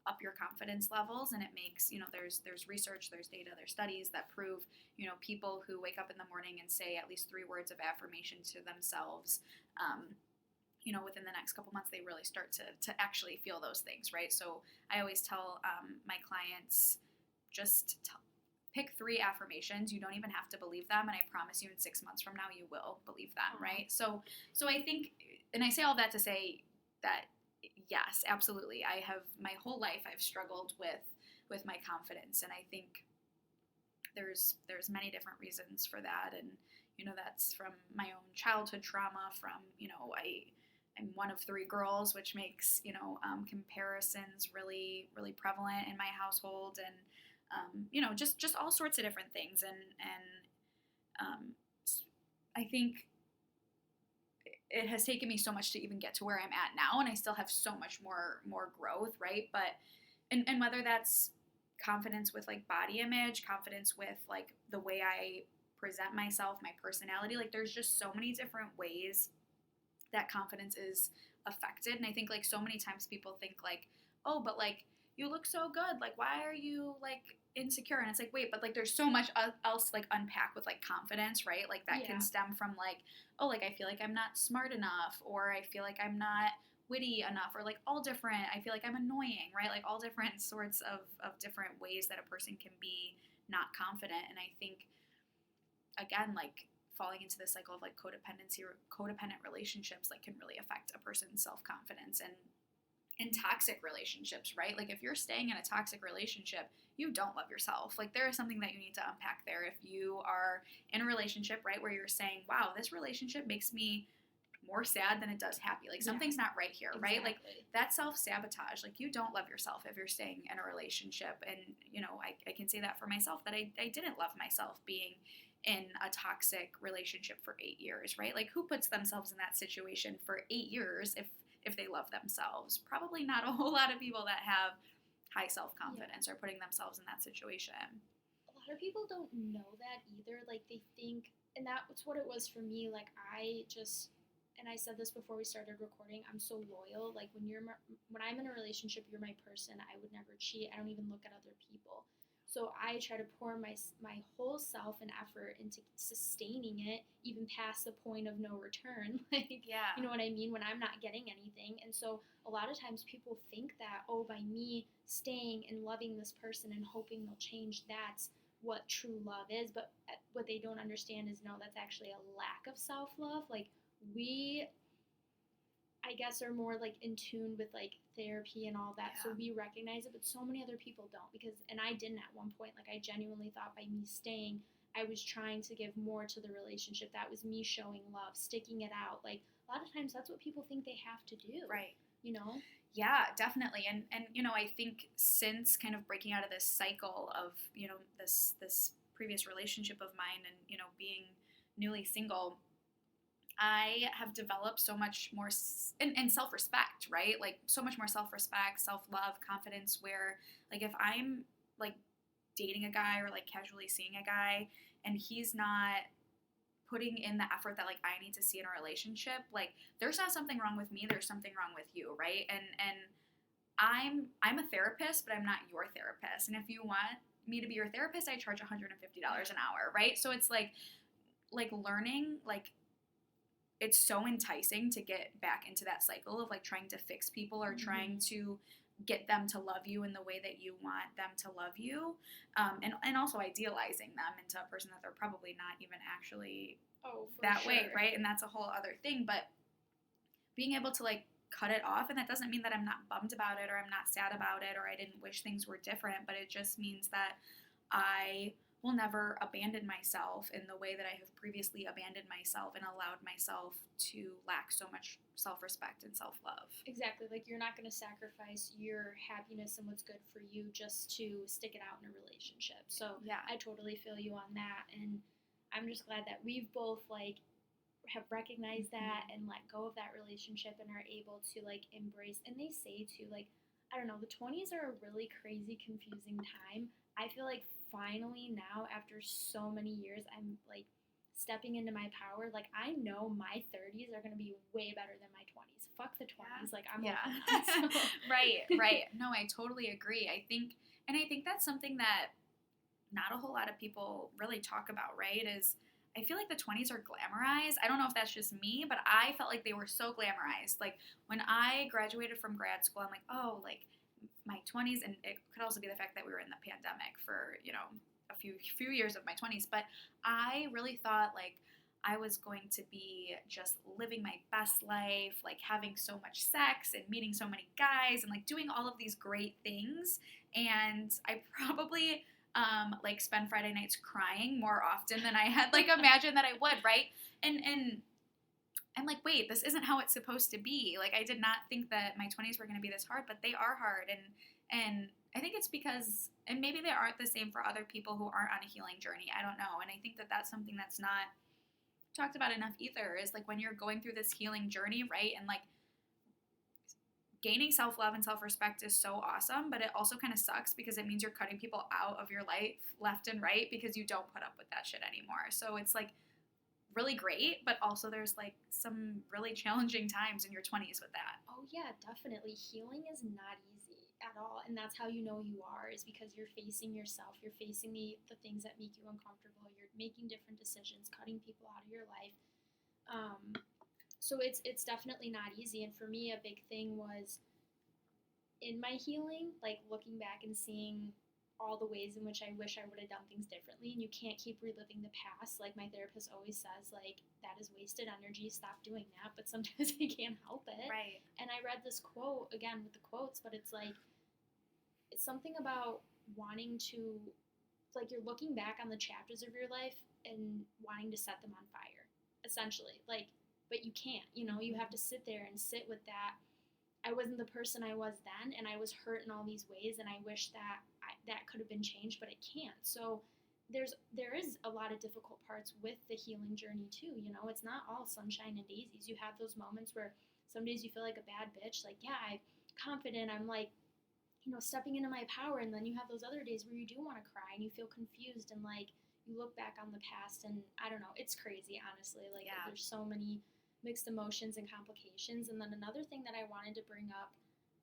up your confidence levels. And it makes, there's research, there's data, there's studies that prove, people who wake up in the morning and say at least 3 words of affirmation to themselves, within the next couple months, they really start to actually feel those things, right? So I always tell my clients, just pick 3 affirmations. You don't even have to believe them, and I promise you in 6 months from now, you will believe them, right? So I think, and I say all that to say that, yes, absolutely. I have, my whole life, I've struggled with my confidence. And I think there's many different reasons for that. And, you know, that's from my own childhood trauma, from, you know, I'm one of 3 girls, which makes, you know, comparisons really, really prevalent in my household, and, you know, just all sorts of different things. And I think it has taken me so much to even get to where I'm at now, and I still have so much more growth, right? But, and whether that's confidence with like body image, confidence with like the way I present myself, my personality, like there's just so many different ways that confidence is affected. And I think like so many times people think like, oh, but like you look so good, like why are you like insecure? And it's like, wait, but like there's so much else like unpack with like confidence, right? Like that can stem from like, oh, like I feel like I'm not smart enough, or I feel like I'm not witty enough, or like all different, I feel like I'm annoying, right? Like all different sorts of different ways that a person can be not confident. And I think, again, like falling into the cycle of like codependent relationships like can really affect a person's self-confidence. And toxic relationships, right? Like if you're staying in a toxic relationship, you don't love yourself. Like there is something that you need to unpack there. If you are in a relationship, right, where you're saying, wow, this relationship makes me more sad than it does happy. Like something's not right here, right? Like that's self-sabotage. Like you don't love yourself if you're staying in a relationship. And, you know, I can say that for myself, that I didn't love myself being in a toxic relationship for 8 years, right? Like who puts themselves in that situation for 8 years if they love themselves? Probably not a whole lot of people that have high self-confidence are putting themselves in that situation. A lot of people don't know that either. Like they think, and that's what it was for me. Like and I said this before we started recording, I'm so loyal. Like when I'm in a relationship, you're my person. I would never cheat. I don't even look at other people. So I try to pour my whole self and effort into sustaining it, even past the point of no return. Like, you know what I mean? When I'm not getting anything. And so a lot of times people think that, oh, by me staying and loving this person and hoping they'll change, that's what true love is. But what they don't understand is, no, that's actually a lack of self-love. Like we, I guess, are more like in tune with like therapy and all that, so we recognize it, but so many other people don't, and I didn't at one point. Like I genuinely thought by me staying, I was trying to give more to the relationship. That was me showing love, sticking it out. Like a lot of times that's what people think they have to do, right? You know? Yeah, definitely. And you know, I think since kind of breaking out of this cycle of, you know, this previous relationship of mine, and, you know, being newly single, I have developed so much more and self-respect, right? Like so much more self-respect, self-love, confidence, where like if I'm like dating a guy or like casually seeing a guy and he's not putting in the effort that like I need to see in a relationship, like there's not something wrong with me, there's something wrong with you, right? And I'm a therapist, but I'm not your therapist. And if you want me to be your therapist, I charge $150 an hour, right? So it's like learning, like it's so enticing to get back into that cycle of like trying to fix people or trying to get them to love you in the way that you want them to love you, and also idealizing them into a person that they're probably not even actually that way, right? And that's a whole other thing. But being able to like cut it off, and that doesn't mean that I'm not bummed about it or I'm not sad about it or I didn't wish things were different, but it just means that I will never abandon myself in the way that I have previously abandoned myself and allowed myself to lack so much self-respect and self-love. Exactly. Like you're not going to sacrifice your happiness and what's good for you just to stick it out in a relationship. So I totally feel you on that. And I'm just glad that we've both like have recognized that and let go of that relationship and are able to like embrace. And they say too, like, I don't know, the 20s are a really crazy, confusing time. I feel like finally now, after so many years, I'm like stepping into my power. Like I know my 30s are going to be way better than my 20s. Fuck the 20s. Like I'm over that, so. Right. No, I totally agree. I think that's something that not a whole lot of people really talk about, right? Is I feel like the 20s are glamorized. I don't know if that's just me, but I felt like they were so glamorized. Like when I graduated from grad school, I'm like, oh, like my 20s, and it could also be the fact that we were in the pandemic for, you know, a few years of my 20s, but I really thought like I was going to be just living my best life, like having so much sex and meeting so many guys and like doing all of these great things. And I probably like spend Friday nights crying more often than I had like imagined that I would, right? And I'm like, wait, this isn't how it's supposed to be. Like, I did not think that my 20s were going to be this hard, but they are hard. And I think it's because, and maybe they aren't the same for other people who aren't on a healing journey. I don't know. And I think that that's something that's not talked about enough either, is like when you're going through this healing journey, right? And like gaining self-love and self-respect is so awesome, but it also kind of sucks because it means you're cutting people out of your life left and right because you don't put up with that shit anymore. So it's like really great, but also there's like some really challenging times in your 20s with that. Oh yeah, definitely. Healing is not easy at all, and that's how you know you are, is because you're facing yourself, you're facing the things that make you uncomfortable, you're making different decisions, cutting people out of your life. So it's definitely not easy. And for me, a big thing was in my healing, like looking back and seeing all the ways in which I wish I would have done things differently. And you can't keep reliving the past. Like my therapist always says, like, that is wasted energy. Stop doing that. But sometimes I can't help it. Right. And I read this quote, again with the quotes, but it's like, it's something about wanting to, like, you're looking back on the chapters of your life and wanting to set them on fire, essentially. Like, but you can't, you know, you have to sit there and sit with that. I wasn't the person I was then, and I was hurt in all these ways, and I wish that that could have been changed, but it can't. So there is a lot of difficult parts with the healing journey too. You know, it's not all sunshine and daisies. You have those moments where some days you feel like a bad bitch, like, yeah, I'm confident, I'm like, you know, stepping into my power, and then you have those other days where you do want to cry and you feel confused, and like you look back on the past, and I don't know, it's crazy, honestly. Like, yeah, there's so many mixed emotions and complications. And then another thing that I wanted to bring up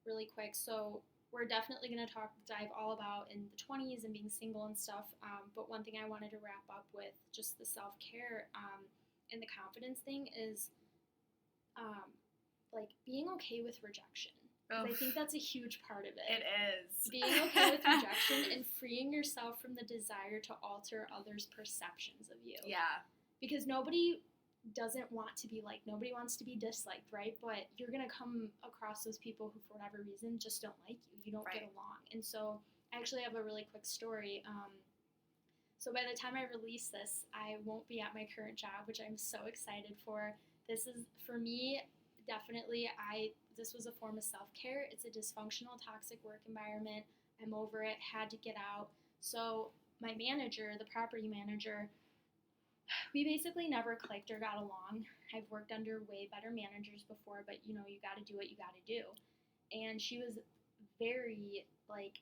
really quick, so we're definitely going to dive all about in the 20s and being single and stuff, but one thing I wanted to wrap up with, just the self-care and the confidence thing, is like being okay with rejection. I think that's a huge part of it. It is. Being okay with rejection and freeing yourself from the desire to alter others' perceptions of you. Yeah. Because nobody doesn't want to be liked. Nobody wants to be disliked, right? But you're going to come across those people who, for whatever reason, just don't like you. You don't get along. And so I actually have a really quick story. So by the time I release this, I won't be at my current job, which I'm so excited for. This is, for me, definitely, this was a form of self-care. It's a dysfunctional, toxic work environment. I'm over it, had to get out. So my manager, the property manager, we basically never clicked or got along. I've worked under way better managers before, but you know, you got to do what you got to do. And she was very, like,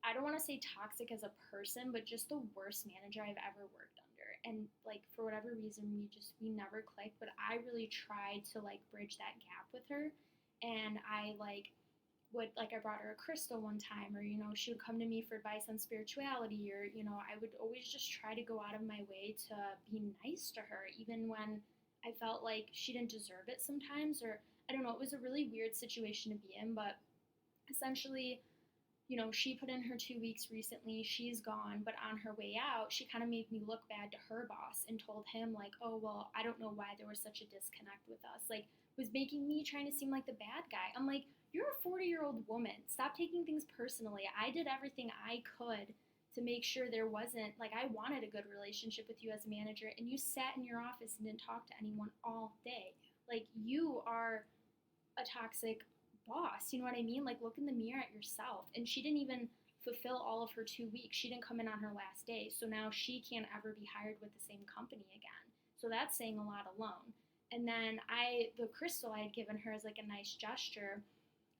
I don't want to say toxic as a person, but just the worst manager I've ever worked under. And like, for whatever reason, we never clicked, but I really tried to like bridge that gap with her. And I I brought her a crystal one time, or, you know, she would come to me for advice on spirituality, or, you know, I would always just try to go out of my way to be nice to her, even when I felt like she didn't deserve it sometimes, or I don't know, it was a really weird situation to be in. But essentially, you know, she put in her 2 weeks recently, she's gone, but on her way out, she kind of made me look bad to her boss and told him, like, oh, well, I don't know why there was such a disconnect with us. Like, was making me trying to seem like the bad guy. I'm like, you're a 40-year-old woman. Stop taking things personally. I did everything I could to make sure there wasn't, like, I wanted a good relationship with you as a manager, and you sat in your office and didn't talk to anyone all day. Like, you are a toxic boss, you know what I mean? Like, look in the mirror at yourself. And she didn't even fulfill all of her 2 weeks. She didn't come in on her last day, so now she can't ever be hired with the same company again. So that's saying a lot alone. And then the crystal I had given her as like a nice gesture,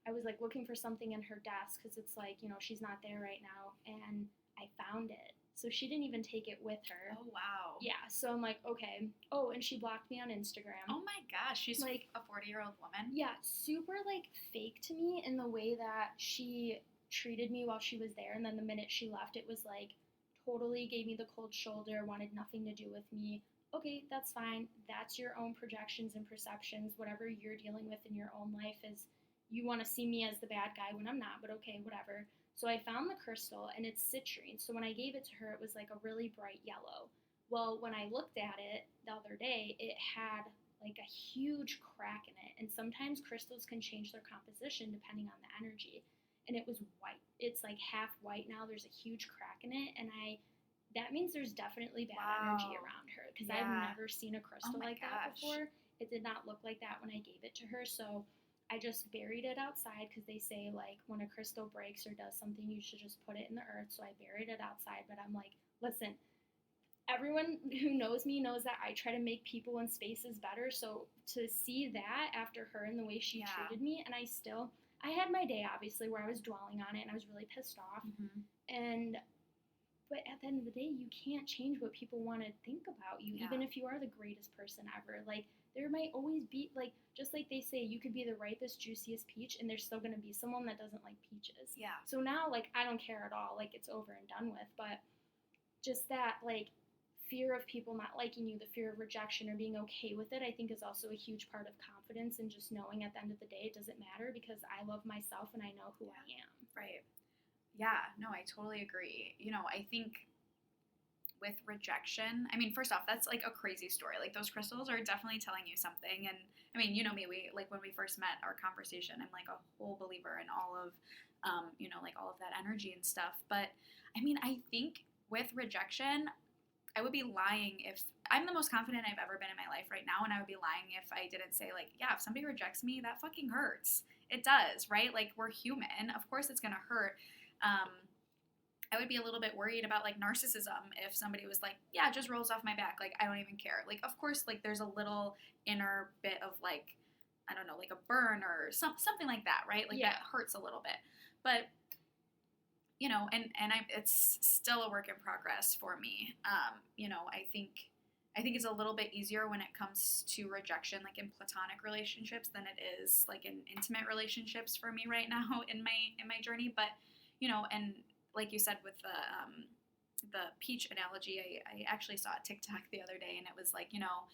I was like looking for something in her desk because it's like, you know, she's not there right now, and I found it. So she didn't even take it with her. Oh, wow. Yeah, so I'm like, okay. Oh, and she blocked me on Instagram. Oh my gosh, she's like a 40-year-old woman? Yeah, super like fake to me in the way that she treated me while she was there, and then the minute she left, it was like totally gave me the cold shoulder, wanted nothing to do with me. Okay, that's fine. That's your own projections and perceptions. Whatever you're dealing with in your own life is, you want to see me as the bad guy when I'm not, but okay, whatever. So I found the crystal, and it's citrine. So when I gave it to her, it was like a really bright yellow, Well, when I looked at it the other day, it had like a huge crack in it. And sometimes crystals can change their composition depending on the energy. And it was white. It's like half white now. There's a huge crack in it. And that means there's definitely bad energy around her because I've never seen a crystal like that before. It did not look like that when I gave it to her. So I just buried it outside because they say, like, when a crystal breaks or does something, you should just put it in the earth. So I buried it outside. But I'm like, listen, everyone who knows me knows that I try to make people and spaces better. So to see that after her and the way she treated me, and I had my day, obviously, where I was dwelling on it and I was really pissed off. But at the end of the day, you can't change what people want to think about you, even if you are the greatest person ever. Like, there might always be, like, just like they say, you could be the ripest, juiciest peach, and there's still going to be someone that doesn't like peaches. Yeah. So now, like, I don't care at all. Like, it's over and done with. But just that, like, fear of people not liking you, the fear of rejection or being okay with it, I think is also a huge part of confidence, and just knowing at the end of the day it doesn't matter because I love myself and I know who I am. Right. Yeah, no, I totally agree. You know, I think with rejection, I mean, first off, that's like a crazy story. Like, those crystals are definitely telling you something. And I mean, you know me, like when we first met, our conversation, I'm like a whole believer in all of, you know, like all of that energy and stuff. But I mean, I think with rejection, I would be lying if I'm the most confident I've ever been in my life right now, and I would be lying if I didn't say, like, yeah, if somebody rejects me, that fucking hurts. It does, right? Like, we're human. Of course it's gonna hurt. I would be a little bit worried about, like, narcissism if somebody was like, yeah, it just rolls off my back. Like, I don't even care. Like, of course, like, there's a little inner bit of, like, I don't know, like a burn or something like that, right? Like, that hurts a little bit. But, you know, and it's still a work in progress for me. You know, I think it's a little bit easier when it comes to rejection, like in platonic relationships, than it is like in intimate relationships for me right now in my journey. But, you know, and like you said with the peach analogy, I actually saw a TikTok the other day, and it was like, you know,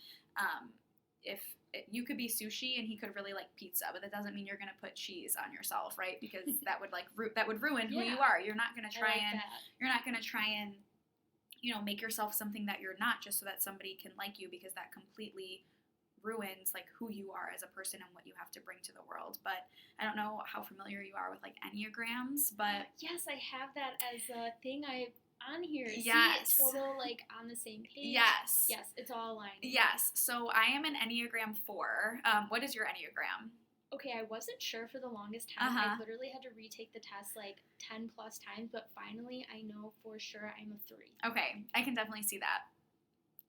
if you could be sushi and he could really like pizza, but that doesn't mean you're gonna put cheese on yourself, right? Because that would like that would ruin who you are. You're not gonna try and you know, make yourself something that you're not just so that somebody can like you, because that completely ruins like who you are as a person and what you have to bring to the world. But I don't know how familiar you are with like Enneagrams, but yes, I have that as a thing on here. Yes. See, total like on the same page. Yes. Yes, it's all aligned. Yes. So I am an Enneagram 4. What is your Enneagram? Okay, I wasn't sure for the longest time. I literally had to retake the test like 10 plus times, but finally I know for sure I'm a 3. Okay, I can definitely see that.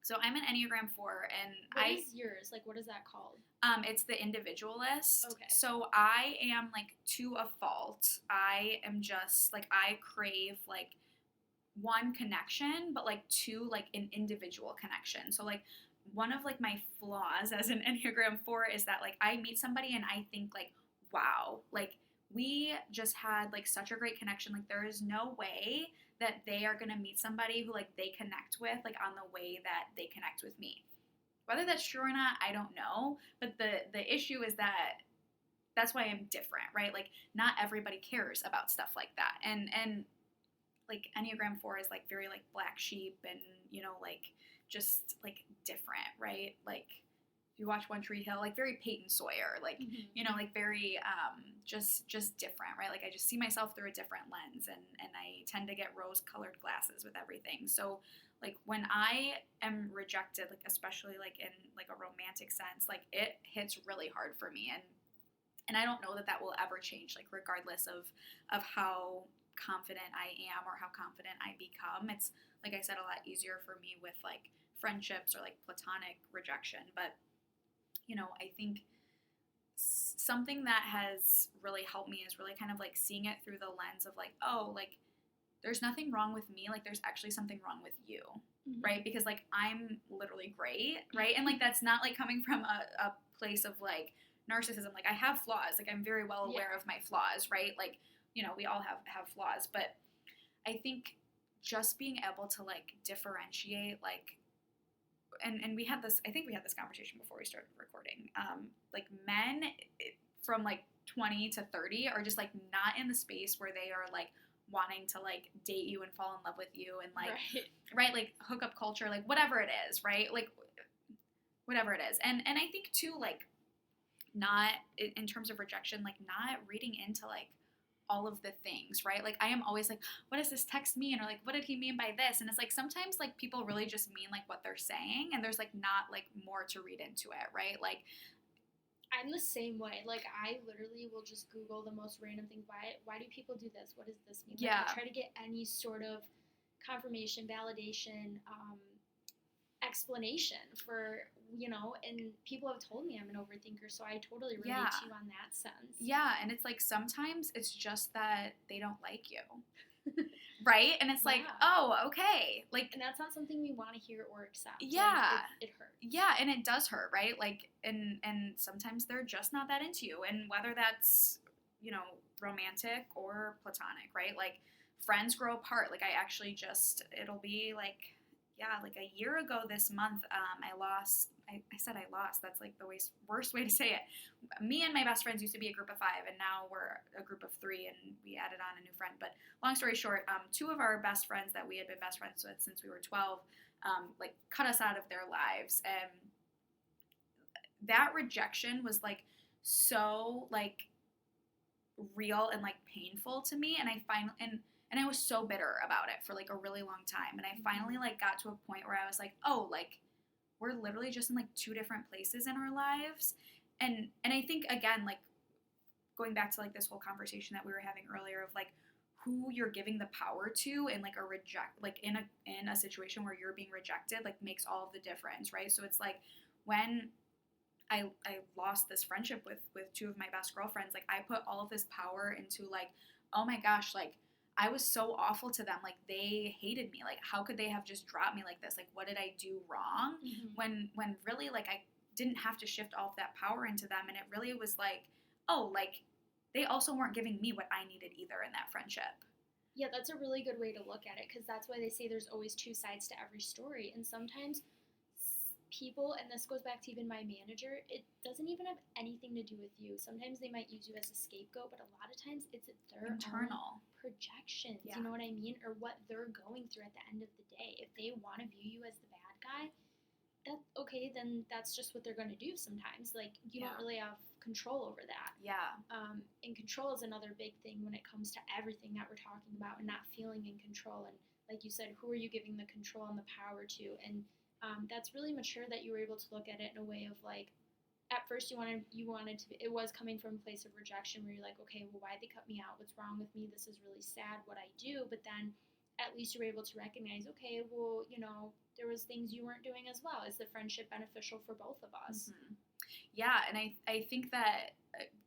So I'm an Enneagram 4, and what is yours? Like, what is that called? It's the individualist. Okay. So I am like to a fault. I am just like, I crave like one connection, but like two, like an individual connection. So like one of like my flaws as an Enneagram 4 is that like I meet somebody and I think like, wow, like we just had like such a great connection. Like there is no way that they are going to meet somebody who like they connect with like on the way that they connect with me. Whether that's true or not, I don't know. But the issue is that that's why I'm different, right? Like not everybody cares about stuff like that. And like Enneagram 4 is like very like black sheep and, you know, like just like different, right? Like if you watch One Tree Hill, like very Peyton Sawyer, like, you know, like very just different, right? Like I just see myself through a different lens, and I tend to get rose-colored glasses with everything. So like when I am rejected, like especially like in like a romantic sense, like it hits really hard for me, and I don't know that will ever change, like regardless of how confident I am or how confident I become. It's, like I said, a lot easier for me with like friendships or like platonic rejection. But, you know, I think something that has really helped me is really kind of like seeing it through the lens of like, oh, like there's nothing wrong with me. Like there's actually something wrong with you, right? Because like I'm literally great, right? And like that's not like coming from a place of like narcissism. Like I have flaws. Like I'm very well aware of my flaws, right? Like, you know, we all have flaws, but I think just being able to like differentiate, like, and we had this, I think we had this conversation before we started recording, like men from like 20 to 30 are just like not in the space where they are like wanting to like date you and fall in love with you and like right. like hookup culture, like whatever it is, right? Like whatever it is. And I think too, like, not in terms of rejection, like not reading into like all of the things, right? Like I am always like, what does this text mean? Or like, what did he mean by this? And it's like sometimes like people really just mean like what they're saying, and there's like not like more to read into it, right? Like I'm the same way. Like I literally will just Google the most random thing. Why do people do this? What does this mean? Like, yeah, I try to get any sort of confirmation, validation, explanation for, and people have told me I'm an overthinker, so I totally relate to you on that sense. Yeah, and it's like sometimes it's just that they don't like you. Right? And it's like, oh, okay. Like, and that's not something we want to hear or accept. Yeah. Like, it hurts. Yeah, and it does hurt, right? Like, and sometimes they're just not that into you. And whether that's, romantic or platonic, right? Like, friends grow apart. Like, I actually it'll be like, like a year ago this month, I said I lost. That's like the worst way to say it. Me and my best friends used to be a group of 5, and now we're a group of 3, and we added on a new friend. But long story short, 2 of our best friends that we had been best friends with since we were 12, like cut us out of their lives. And that rejection was like so like real and like painful to me. And I finally, and I was so bitter about it for like a really long time. And I finally like got to a point where I was like, oh, like we're literally just in like 2 different places in our lives. And I think again, like going back to like this whole conversation that we were having earlier of like who you're giving the power to and like in a situation where you're being rejected, like makes all of the difference, right? So it's like when I lost this friendship with 2 of my best girlfriends, like I put all of this power into like, oh my gosh, like I was so awful to them. Like they hated me. Like how could they have just dropped me like this? Like what did I do wrong? Mm-hmm. When really like I didn't have to shift all of that power into them. And it really was like, oh, like they also weren't giving me what I needed either in that friendship. Yeah, that's a really good way to look at it, because that's why they say there's always 2 sides to every story. And sometimes people, and this goes back to even my manager, it doesn't even have anything to do with you. Sometimes they might use you as a scapegoat, but a lot of times it's their internal projections. Yeah. You know what I mean? Or what they're going through at the end of the day. If they want to view you as the bad guy, that's okay, then that's just what they're going to do sometimes. Like, you don't really have control over that. Yeah. And control is another big thing when it comes to everything that we're talking about, and not feeling in control. And like you said, who are you giving the control and the power to? And that's really mature that you were able to look at it in a way of like, at first you wanted to, it was coming from a place of rejection where you're like, okay, well, why'd they cut me out? What's wrong with me? This is really sad what I do. But then at least you were able to recognize, okay, well, there was things you weren't doing as well. Is the friendship beneficial for both of us? Mm-hmm. Yeah, and I think that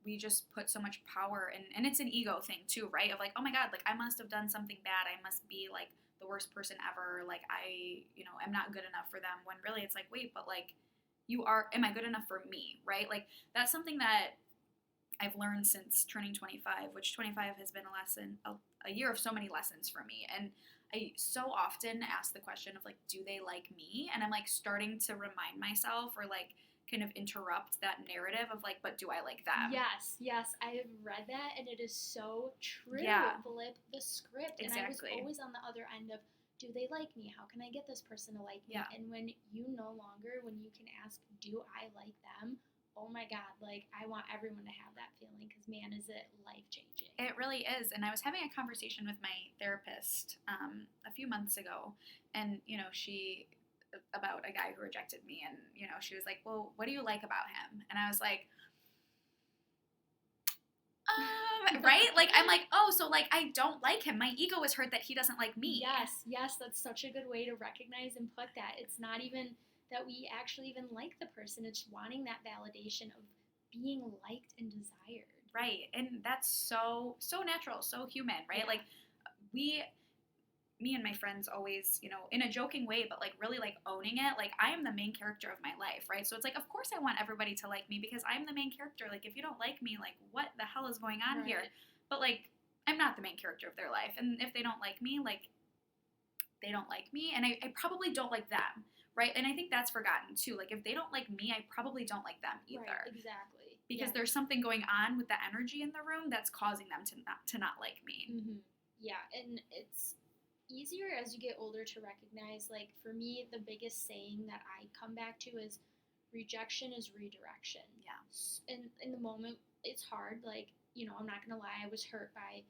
we just put so much power and it's an ego thing too, right? Of like, oh my God, like I must have done something bad. I must be like the worst person ever. Like I, am not good enough for them, when really it's like, wait, but like am I good enough for me, right? Like that's something that I've learned since turning 25, which 25 has been a year of so many lessons for me. And I so often ask the question of like, do they like me? And I'm like starting to remind myself or like kind of interrupt that narrative of like, but do I like them? Yes, I have read that, and it is so true. Yeah. Flip the script. Exactly. And I was always on the other end of, do they like me? How can I get this person to like me? Yeah. And when you can ask, do I like them? Oh my God, like I want everyone to have that feeling, because man, is it life-changing. It really is. And I was having a conversation with my therapist a few months ago, and, about a guy who rejected me, and she was like, well, what do you like about him? And I was like, right? Like I'm like, oh, so like I don't like him. My ego is hurt that he doesn't like me. Yes, that's such a good way to recognize and put that. It's not even that we actually even like the person. It's wanting that validation of being liked and desired. Right. And that's so natural, so human, right? Yeah. Like me and my friends always, in a joking way, but like really like owning it. Like I am the main character of my life, right? So it's like, of course I want everybody to like me because I'm the main character. Like if you don't like me, like what the hell is going on here? But like, I'm not the main character of their life. And if they don't like me, like they don't like me. And I probably don't like them, right? And I think that's forgotten too. Like if they don't like me, I probably don't like them either. Right, exactly. Because there's something going on with the energy in the room that's causing them to not like me. Mm-hmm. Yeah, and it's easier as you get older to recognize. Like for me, the biggest saying that I come back to is rejection is redirection. Yeah. In the moment, it's hard. Like, I'm not gonna lie, I was hurt by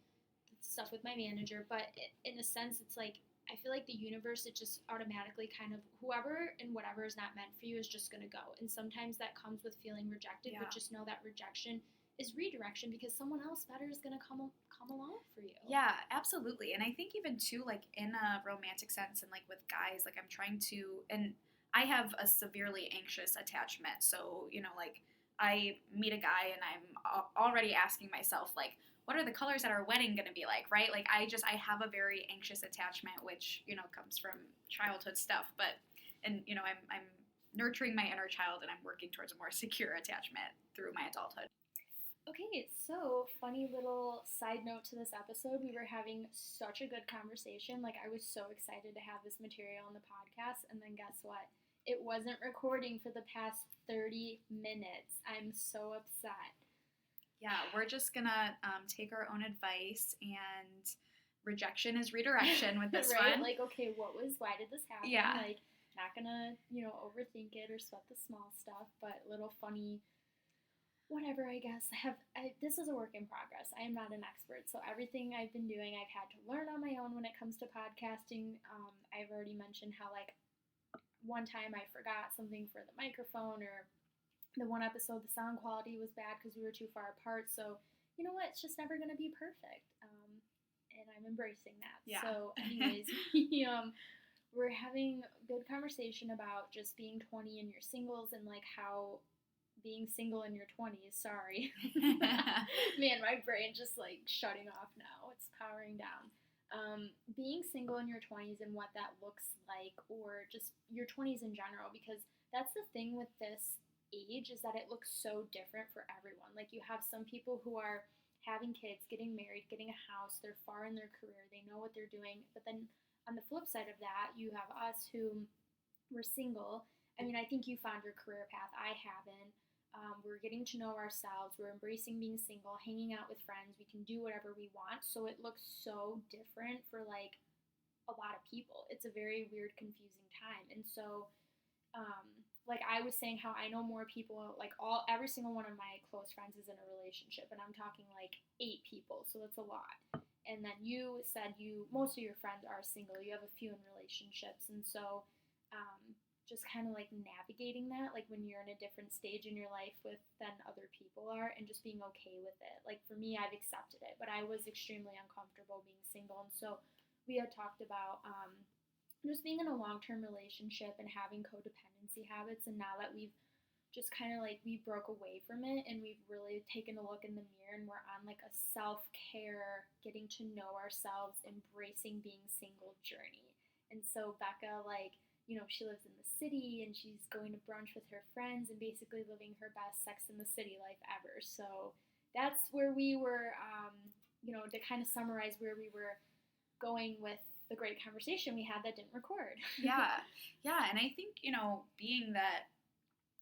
stuff with my manager, but in a sense, it's like I feel like the universe, it just automatically kind of, whoever and whatever is not meant for you is just gonna go. And sometimes that comes with feeling rejected, Yeah. but just know that rejection is redirection because someone else better is gonna come along for you. Yeah, absolutely. And I think even too, like in a romantic sense and like with guys, like I'm trying to, and I have a severely anxious attachment. So, like I meet a guy and I'm already asking myself, like, what are the colors at our wedding going to be like, right? Like I have a very anxious attachment, which, comes from childhood stuff. But, and, I'm nurturing my inner child and I'm working towards a more secure attachment through my adulthood. Okay, so funny little side note to this episode. We were having such a good conversation. Like, I was so excited to have this material on the podcast, and then guess what? It wasn't recording for the past 30 minutes. I'm so upset. Yeah, we're just gonna take our own advice, and rejection is redirection with this right? one. Like, okay, why did this happen? Yeah. Like, not gonna, overthink it or sweat the small stuff, but little funny whatever, I guess. This is a work in progress. I am not an expert, so everything I've been doing, I've had to learn on my own when it comes to podcasting. I've already mentioned how, like, one time I forgot something for the microphone, or the one episode, the sound quality was bad because we were too far apart. So, you know what? It's just never going to be perfect. And I'm embracing that. Yeah. So, anyways, we're having a good conversation about just being 20 in your singles and, like, how being single in your 20s, sorry. Man, my brain just like shutting off now. It's powering down. Being single in your 20s and what that looks like, or just your 20s in general, because that's the thing with this age is that it looks so different for everyone. Like you have some people who are having kids, getting married, getting a house, they're far in their career, they know what they're doing. But then on the flip side of that, you have us who were single. I mean, I think you found your career path. I haven't. We're getting to know ourselves. We're embracing being single, hanging out with friends. We can do whatever we want. So it looks so different for like a lot of people. It's a very weird, confusing time. And so, like I was saying, how I know more people, like every single one of my close friends is in a relationship, and I'm talking like 8 people. So that's a lot. And then you said most of your friends are single. You have a few in relationships, and so. Just kind of like navigating that, like when you're in a different stage in your life than other people are, and just being okay with it. Like for me, I've accepted it, but I was extremely uncomfortable being single, and so we had talked about just being in a long-term relationship and having codependency habits. And now that we've just kind of like we broke away from it, and we've really taken a look in the mirror, and we're on like a self-care, getting to know ourselves, embracing being single journey. And so Becca, like, she lives in the city and she's going to brunch with her friends and basically living her best Sex in the City life ever. So that's where we were, to kind of summarize where we were going with the great conversation we had that didn't record. Yeah. And I think, being that,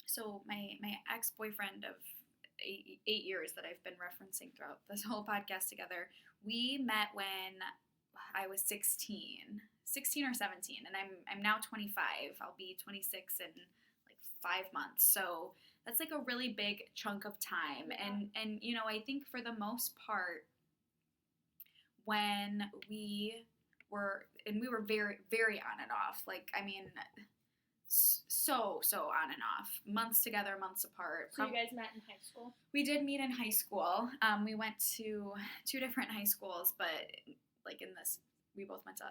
so my ex-boyfriend of 8 years that I've been referencing throughout this whole podcast together, we met when I was 16 or 17, and I'm now 25. I'll be 26 in like 5 months. So that's like a really big chunk of time. Yeah. And I think for the most part, when we were very, very on and off, like, I mean, so on and off, months together, months apart. So you guys met in high school? We did meet in high school. We went to 2 different high schools, but like we both went to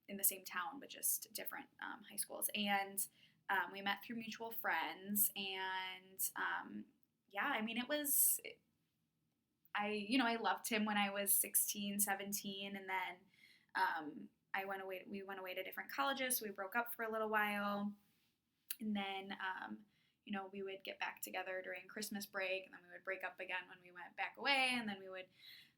in the same town, but just different high schools. And we met through mutual friends. And I mean, I loved him when I was 16, 17. And then we went away to different colleges. So we broke up for a little while. And then, we would get back together during Christmas break. And then we would break up again when we went back away. And then we would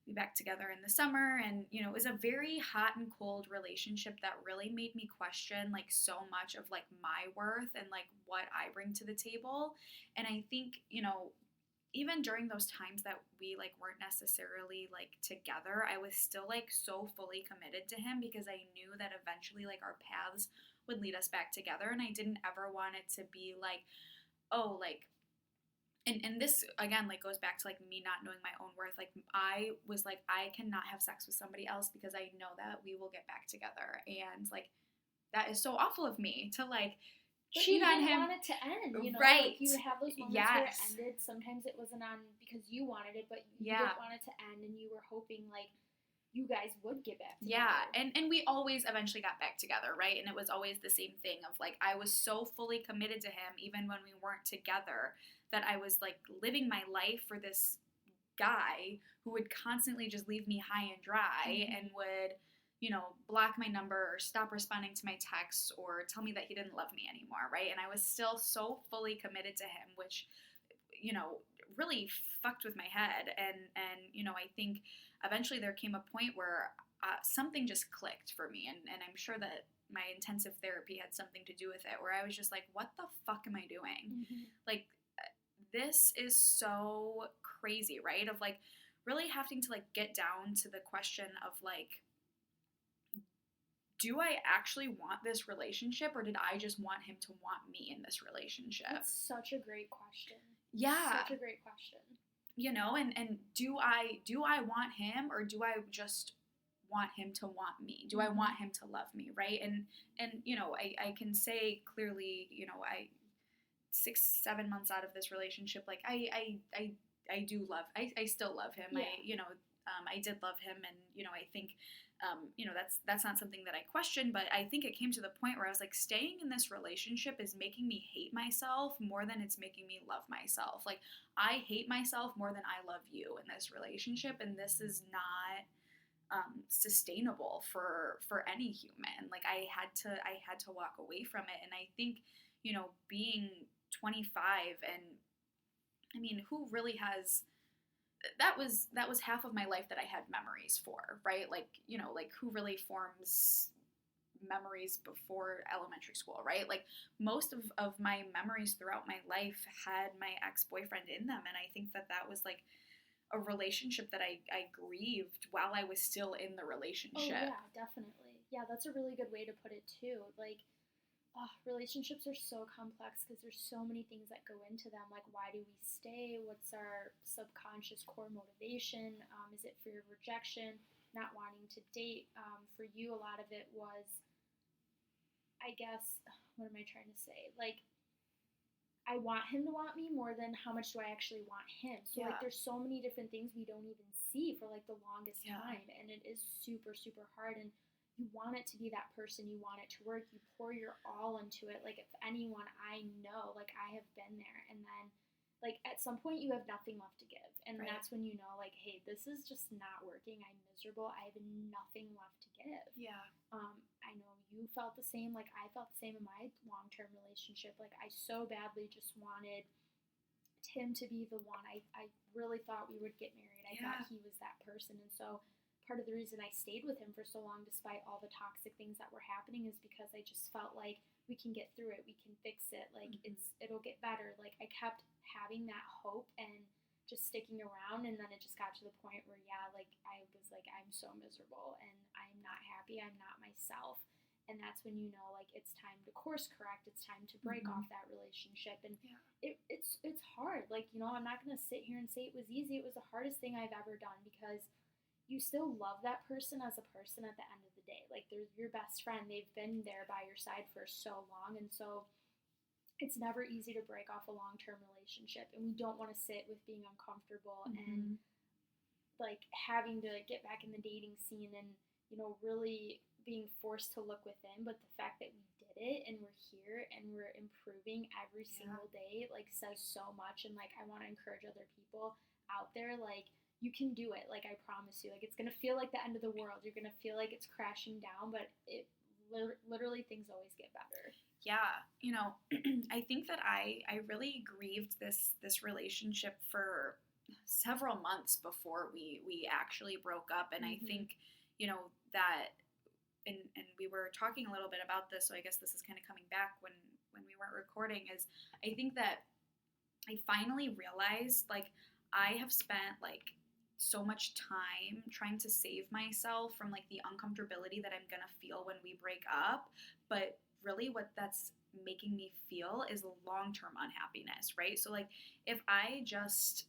be back together in the summer. And it was a very hot and cold relationship that really made me question like so much of like my worth and like what I bring to the table. And I think even during those times that we like weren't necessarily like together, I was still like so fully committed to him because I knew that eventually like our paths would lead us back together, and I didn't ever want it to be like, oh, like, and this again like goes back to like me not knowing my own worth. Like I was like, I cannot have sex with somebody else because I know that we will get back together, and like that is so awful of me to like But cheat you on didn't him. want it to end, you know? Right. Like you would have those moments where it Yes. ended. Sometimes it wasn't on because you wanted it, but you Yeah. didn't want it to end, and you were hoping like you guys would get back together. Yeah, and we always eventually got back together, right? And it was always the same thing of like I was so fully committed to him even when we weren't together that I was like living my life for this guy who would constantly just leave me high and dry and would, you know, block my number or stop responding to my texts or tell me that he didn't love me anymore, right? And I was still so fully committed to him, which, you know, really fucked with my head. And you know, I think eventually there came a point where something just clicked for me, and I'm sure that my intensive therapy had something to do with it, where I was just like, what the fuck am I doing? Like, this is so crazy, right? Of like really having to like get down to the question of like, do I actually want this relationship, or did I just want him to want me in this relationship? That's such a great question. Yeah. Such a great question. You know, and do I want him, or do I just want him to want me? Do I want him to love me, right? And you know, I can say clearly, you know, 6-7 months out of this relationship, like I do love, I still love him. Yeah. I did love him, and you know, I think you know, that's not something that I question, but I think it came to the point where I was like, staying in this relationship is making me hate myself more than it's making me love myself. Like, I hate myself more than I love you in this relationship, and this is not sustainable for any human. Like, I had to walk away from it. And I think, you know, being 25, and I mean, who really has, that was half of my life that I had memories for, right? Like, you know, like who really forms memories before elementary school, right? Like most of my memories throughout my life had my ex-boyfriend in them. And I think that was like a relationship that I grieved while I was still in the relationship. Oh yeah, definitely. Yeah, that's a really good way to put it too. Like, relationships are so complex because there's so many things that go into them. Like, why do we stay? What's our subconscious core motivation? Is it fear of rejection, not wanting to date? For you, a lot of it was, I guess, what am I trying to say? Like, I want him to want me more than how much do I actually want him. So, like, there's so many different things we don't even see for, like, the longest time. And it is super, super hard. And you want it to be that person. You want it to work. You pour your all into it. Like, if anyone I know, like, I have been there. And then, like, at some point you have nothing left to give. And that's when you know, like, hey, this is just not working. I'm miserable. I have nothing left to give. Yeah. I know you felt the same. Like, I felt the same in my long-term relationship. Like, I so badly just wanted him to be the one. I really thought we would get married. I thought he was that person. And so part of the reason I stayed with him for so long, despite all the toxic things that were happening, is because I just felt like we can get through it. We can fix it. Like, it'll get better. Like, I kept having that hope and just sticking around, and then it just got to the point where, like, I was like, I'm so miserable, and I'm not happy. I'm not myself. And that's when you know, like, it's time to course correct. It's time to break off that relationship. And it's hard. Like, you know, I'm not going to sit here and say it was easy. It was the hardest thing I've ever done, because you still love that person as a person at the end of the day. Like, they're your best friend. They've been there by your side for so long. And so it's never easy to break off a long-term relationship. And we don't want to sit with being uncomfortable and, like, having to get back in the dating scene and, you know, really being forced to look within. But the fact that we did it and we're here and we're improving every single day, like, says so much. And, like, I want to encourage other people out there, like, you can do it. Like, I promise you. Like, it's going to feel like the end of the world. You're going to feel like it's crashing down, but it literally, things always get better. Yeah, you know, I think that I really grieved this relationship for several months before we actually broke up. And I think, you know, that, and we were talking a little bit about this, so I guess this is kind of coming back when we weren't recording, is I think that I finally realized, like, I have spent, like, so much time trying to save myself from, like, the uncomfortability that I'm gonna feel when we break up. But really, what that's making me feel is long term unhappiness, right? So, like, if I just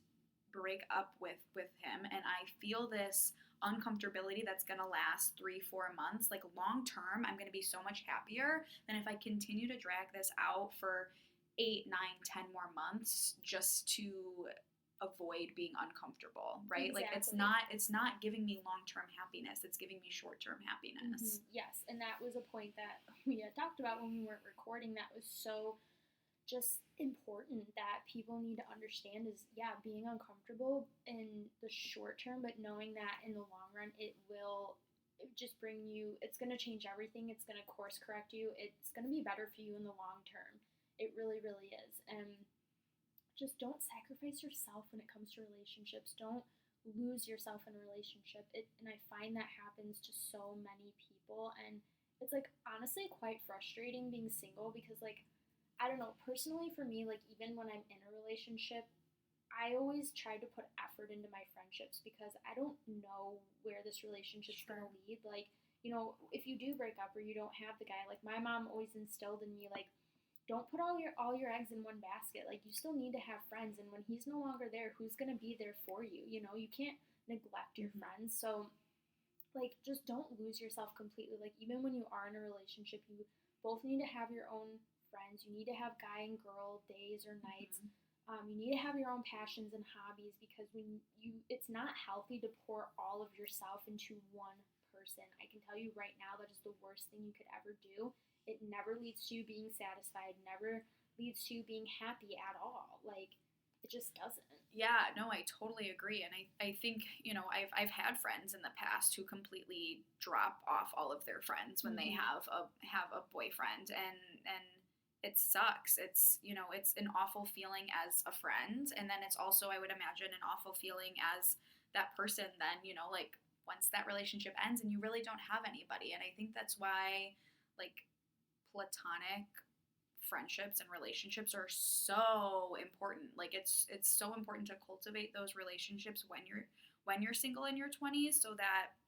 break up with him and I feel this uncomfortability that's going to last 3-4 months, like, long term I'm going to be so much happier than if I continue to drag this out for 8, 9, 10 more months just to avoid being uncomfortable, right? Like, Exactly. it's not giving me long-term happiness, it's giving me short-term happiness. Yes, and that was a point that we had talked about when we weren't recording. That was so just important that people need to understand is, yeah, being uncomfortable in the short term, but knowing that in the long run it will just bring you, it's going to change everything, it's going to course correct you, it's going to be better for you in the long term. It really, really is. And just don't sacrifice yourself when it comes to relationships. Don't lose yourself in a relationship. And I find that happens to so many people. And it's like honestly quite frustrating being single because, like, I don't know, personally for me, like, even when I'm in a relationship, I always try to put effort into my friendships because I don't know where this relationship's Sure. gonna lead. Like, if you do break up or you don't have the guy, like my mom always instilled in me, like, don't put all your eggs in one basket. Like, you still need to have friends, and when he's no longer there, who's gonna be there for you? You can't neglect your Mm-hmm. friends. So, like, just don't lose yourself completely. Like, even when you are in a relationship, you both need to have your own friends. You need to have guy and girl days or nights. Mm-hmm. You need to have your own passions and hobbies because it's not healthy to pour all of yourself into one person. I can tell you right now that is the worst thing you could ever do. It never leads to you being satisfied. Never leads to you being happy at all. Like, it just doesn't. Yeah, no, I totally agree. And I think, I've had friends in the past who completely drop off all of their friends when they Mm-hmm. have a boyfriend, and it sucks. It's an awful feeling as a friend, and then it's also, I would imagine, an awful feeling as that person then, like, once that relationship ends and you really don't have anybody. And I think that's why, like, platonic friendships and relationships are so important. Like, it's so important to cultivate those relationships when you're single in your 20s, so that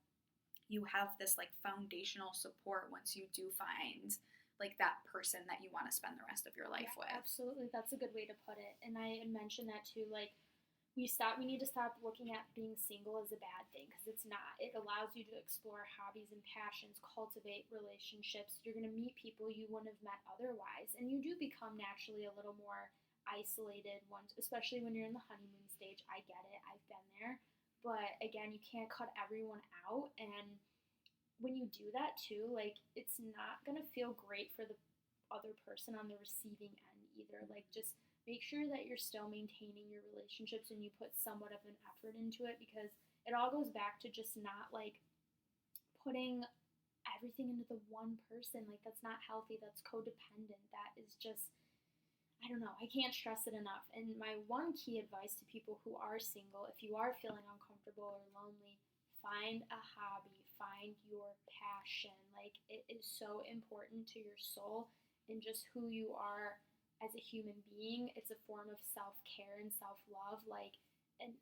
you have this, like, foundational support once you do find, like, that person that you want to spend the rest of your life Yeah, with. absolutely. That's a good way to put it. And I had mentioned that too. Like, we need to stop looking at being single as a bad thing because it's not. It allows you to explore hobbies and passions, cultivate relationships. You're going to meet people you wouldn't have met otherwise, and you do become naturally a little more isolated once, especially when you're in the honeymoon stage. I get it. I've been there. But again, you can't cut everyone out, and when you do that too, like, it's not going to feel great for the other person on the receiving end either. Like, just make sure that you're still maintaining your relationships and you put somewhat of an effort into it because it all goes back to just not, like, putting everything into the one person. Like, that's not healthy. That's codependent. That is just, I don't know. I can't stress it enough. And my one key advice to people who are single, if you are feeling uncomfortable or lonely, find a hobby, find your passion. Like, it is so important to your soul and just who you are as a human being. It's a form of self care and self love. Like, and,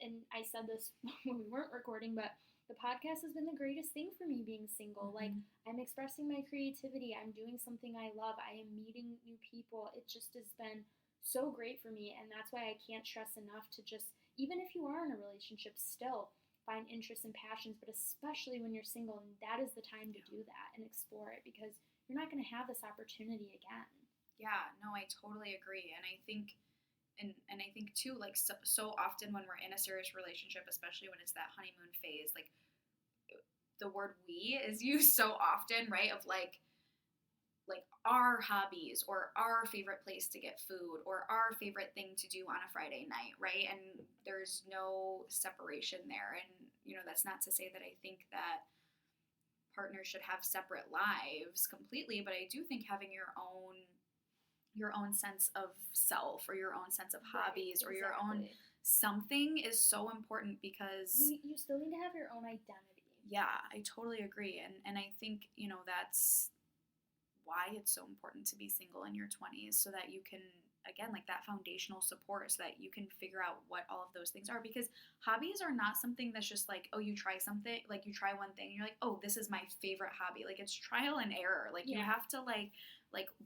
and I said this when we weren't recording, but the podcast has been the greatest thing for me being single. Like, Mm-hmm. I'm expressing my creativity. I'm doing something I love. I am meeting new people. It just has been so great for me. And that's why I can't stress enough to just, even if you are in a relationship, still find interests and passions, but especially when you're single, and that is the time to do that and explore it because you're not going to have this opportunity again. Yeah, no, I totally agree. And I think, and I think too, like, so often when we're in a serious relationship, especially when it's that honeymoon phase, like, the word "we" is used so often, right? Of, like our hobbies, or our favorite place to get food, or our favorite thing to do on a Friday night, right? And there's no separation there. And, that's not to say that I think that partners should have separate lives completely, but I do think having your own sense of self, or your own sense of Right, hobbies, or your own exactly. something is so important because, You still need to have your own identity. yeah, I totally agree. And I think, that's why it's so important to be single in your 20s, so that you can again, like that foundational support so that you can figure out what all of those things are, because hobbies are not something that's just like, oh, you try something, like you try one thing and you're like, oh, this is my favorite hobby. Like it's trial and error. Like you have to like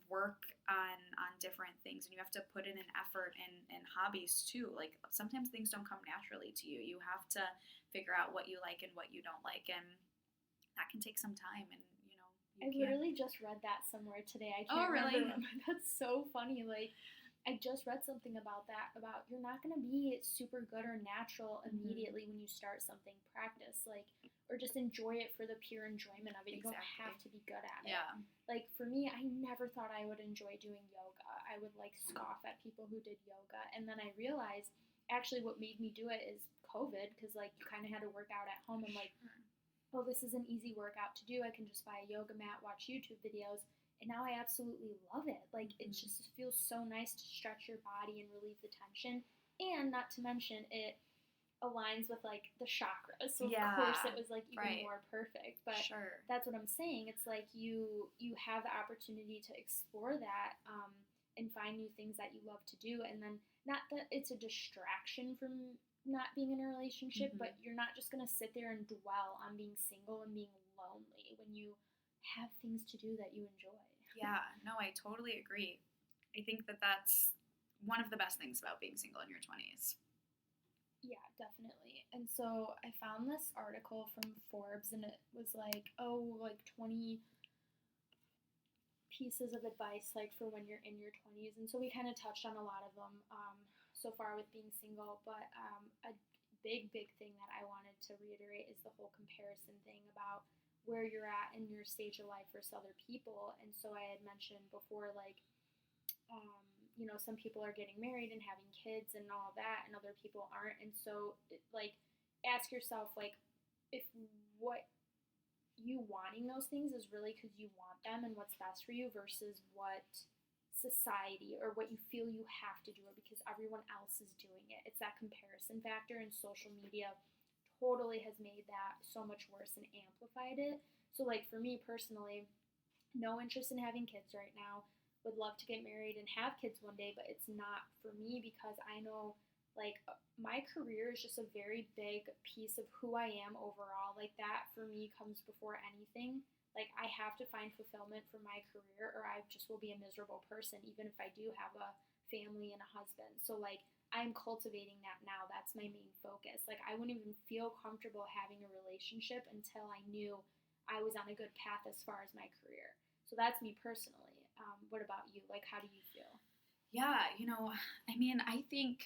work on different things, and you have to put in an effort in hobbies too. Like sometimes things don't come naturally to you. You have to figure out what you like and what you don't like, and that can take some time. And I literally just read that somewhere today. I Oh, can't really? remember. That's so funny. Like, I just read something about that, about you're not going to be super good or natural immediately when you start something. Practice, like, or just enjoy it for the pure enjoyment of it. You don't have to be good at it. Yeah. Like, for me, I never thought I would enjoy doing yoga. I would, like, scoff at people who did yoga. And then I realized, actually, what made me do it is COVID, because, like, you kind of had to work out at home. And, like, oh, this is an easy workout to do. I can just buy a yoga mat, watch YouTube videos, and now I absolutely love it. Like, it just feels so nice to stretch your body and relieve the tension. And not to mention, it aligns with, like, the chakras. So, of course, it was, like, even more perfect. But that's what I'm saying. It's like you have the opportunity to explore that and find new things that you love to do. And then, not that it's a distraction from not being in a relationship, but you're not just going to sit there and dwell on being single and being lonely when you have things to do that you enjoy. Yeah, no, I totally agree. I think that that's one of the best things about being single in your 20s. Yeah, definitely. And so I found this article from Forbes, and it was like, 20 pieces of advice, like, for when you're in your 20s. And so we kind of touched on a lot of them so far with being single, but a big thing that I wanted to reiterate is the whole comparison thing about where you're at in your stage of life versus other people. And so I had mentioned before, like, some people are getting married and having kids and all that, and other people aren't. And so, like, ask yourself, like, if what you wanting those things is really because you want them and what's best for you versus what society or what you feel you have to do it because everyone else is doing it. It's that comparison factor, and social media totally has made that so much worse and amplified it. So, like, for me personally, no interest in having kids right now. Would love to get married and have kids one day, but it's not for me because I know, like, my career is just a very big piece of who I am overall. Like, that for me comes before anything. Like, I have to find fulfillment for my career or I just will be a miserable person, even if I do have a family and a husband. So, like, I'm cultivating that now. That's my main focus. Like, I wouldn't even feel comfortable having a relationship until I knew I was on a good path as far as my career. So that's me personally. What about you? Like, how do you feel? Yeah, I mean, I think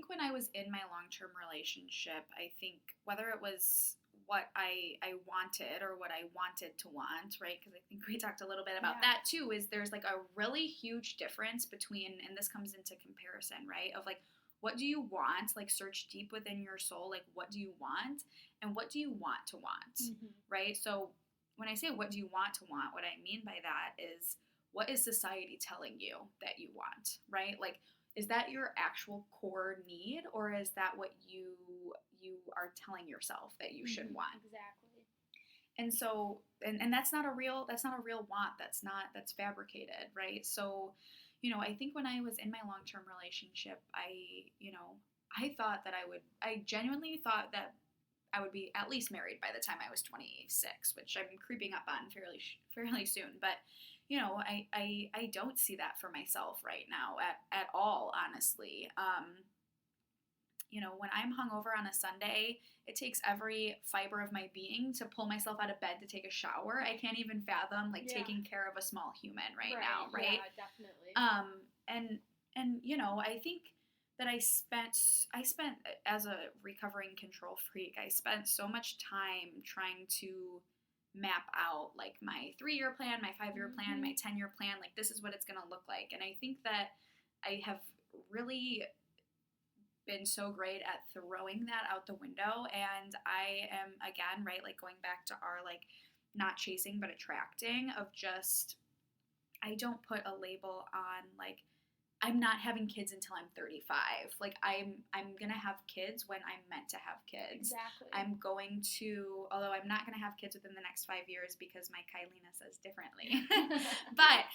when I was in my long-term relationship, I think whether it was what I wanted or what I wanted to want, right? Because I think we talked a little bit about that too, is there's like a really huge difference between, and this comes into comparison, right? Of like, what do you want? Like, search deep within your soul, like, what do you want? And what do you want to want, right? So when I say what do you want to want, what I mean by that is, what is society telling you that you want, right? Like, is that your actual core need, or is that what you are telling yourself that you should want? Exactly. And so, and that's not a real want. That's fabricated, right? So, I think when I was in my long-term relationship, I thought that I genuinely thought that I would be at least married by the time I was 26, which I'm creeping up on fairly soon. But, I don't see that for myself right now at all, honestly. When I'm hungover on a Sunday, it takes every fiber of my being to pull myself out of bed to take a shower. I can't even fathom, like, taking care of a small human right now, right? Yeah, definitely. And I think that I spent as a recovering control freak, I spent so much time trying to map out, like, my 3-year plan, my 5-year plan, my 10-year plan. Like, this is what it's going to look like. And I think that I have really been so great at throwing that out the window. And I am, again, right, like, going back to our, like, not chasing but attracting, of just, I don't put a label on, like, I'm not having kids until I'm 35. Like I'm going to have kids when I'm meant to have kids. Exactly. I'm going to, although I'm not going to have kids within the next 5 years because my Kylina says differently. But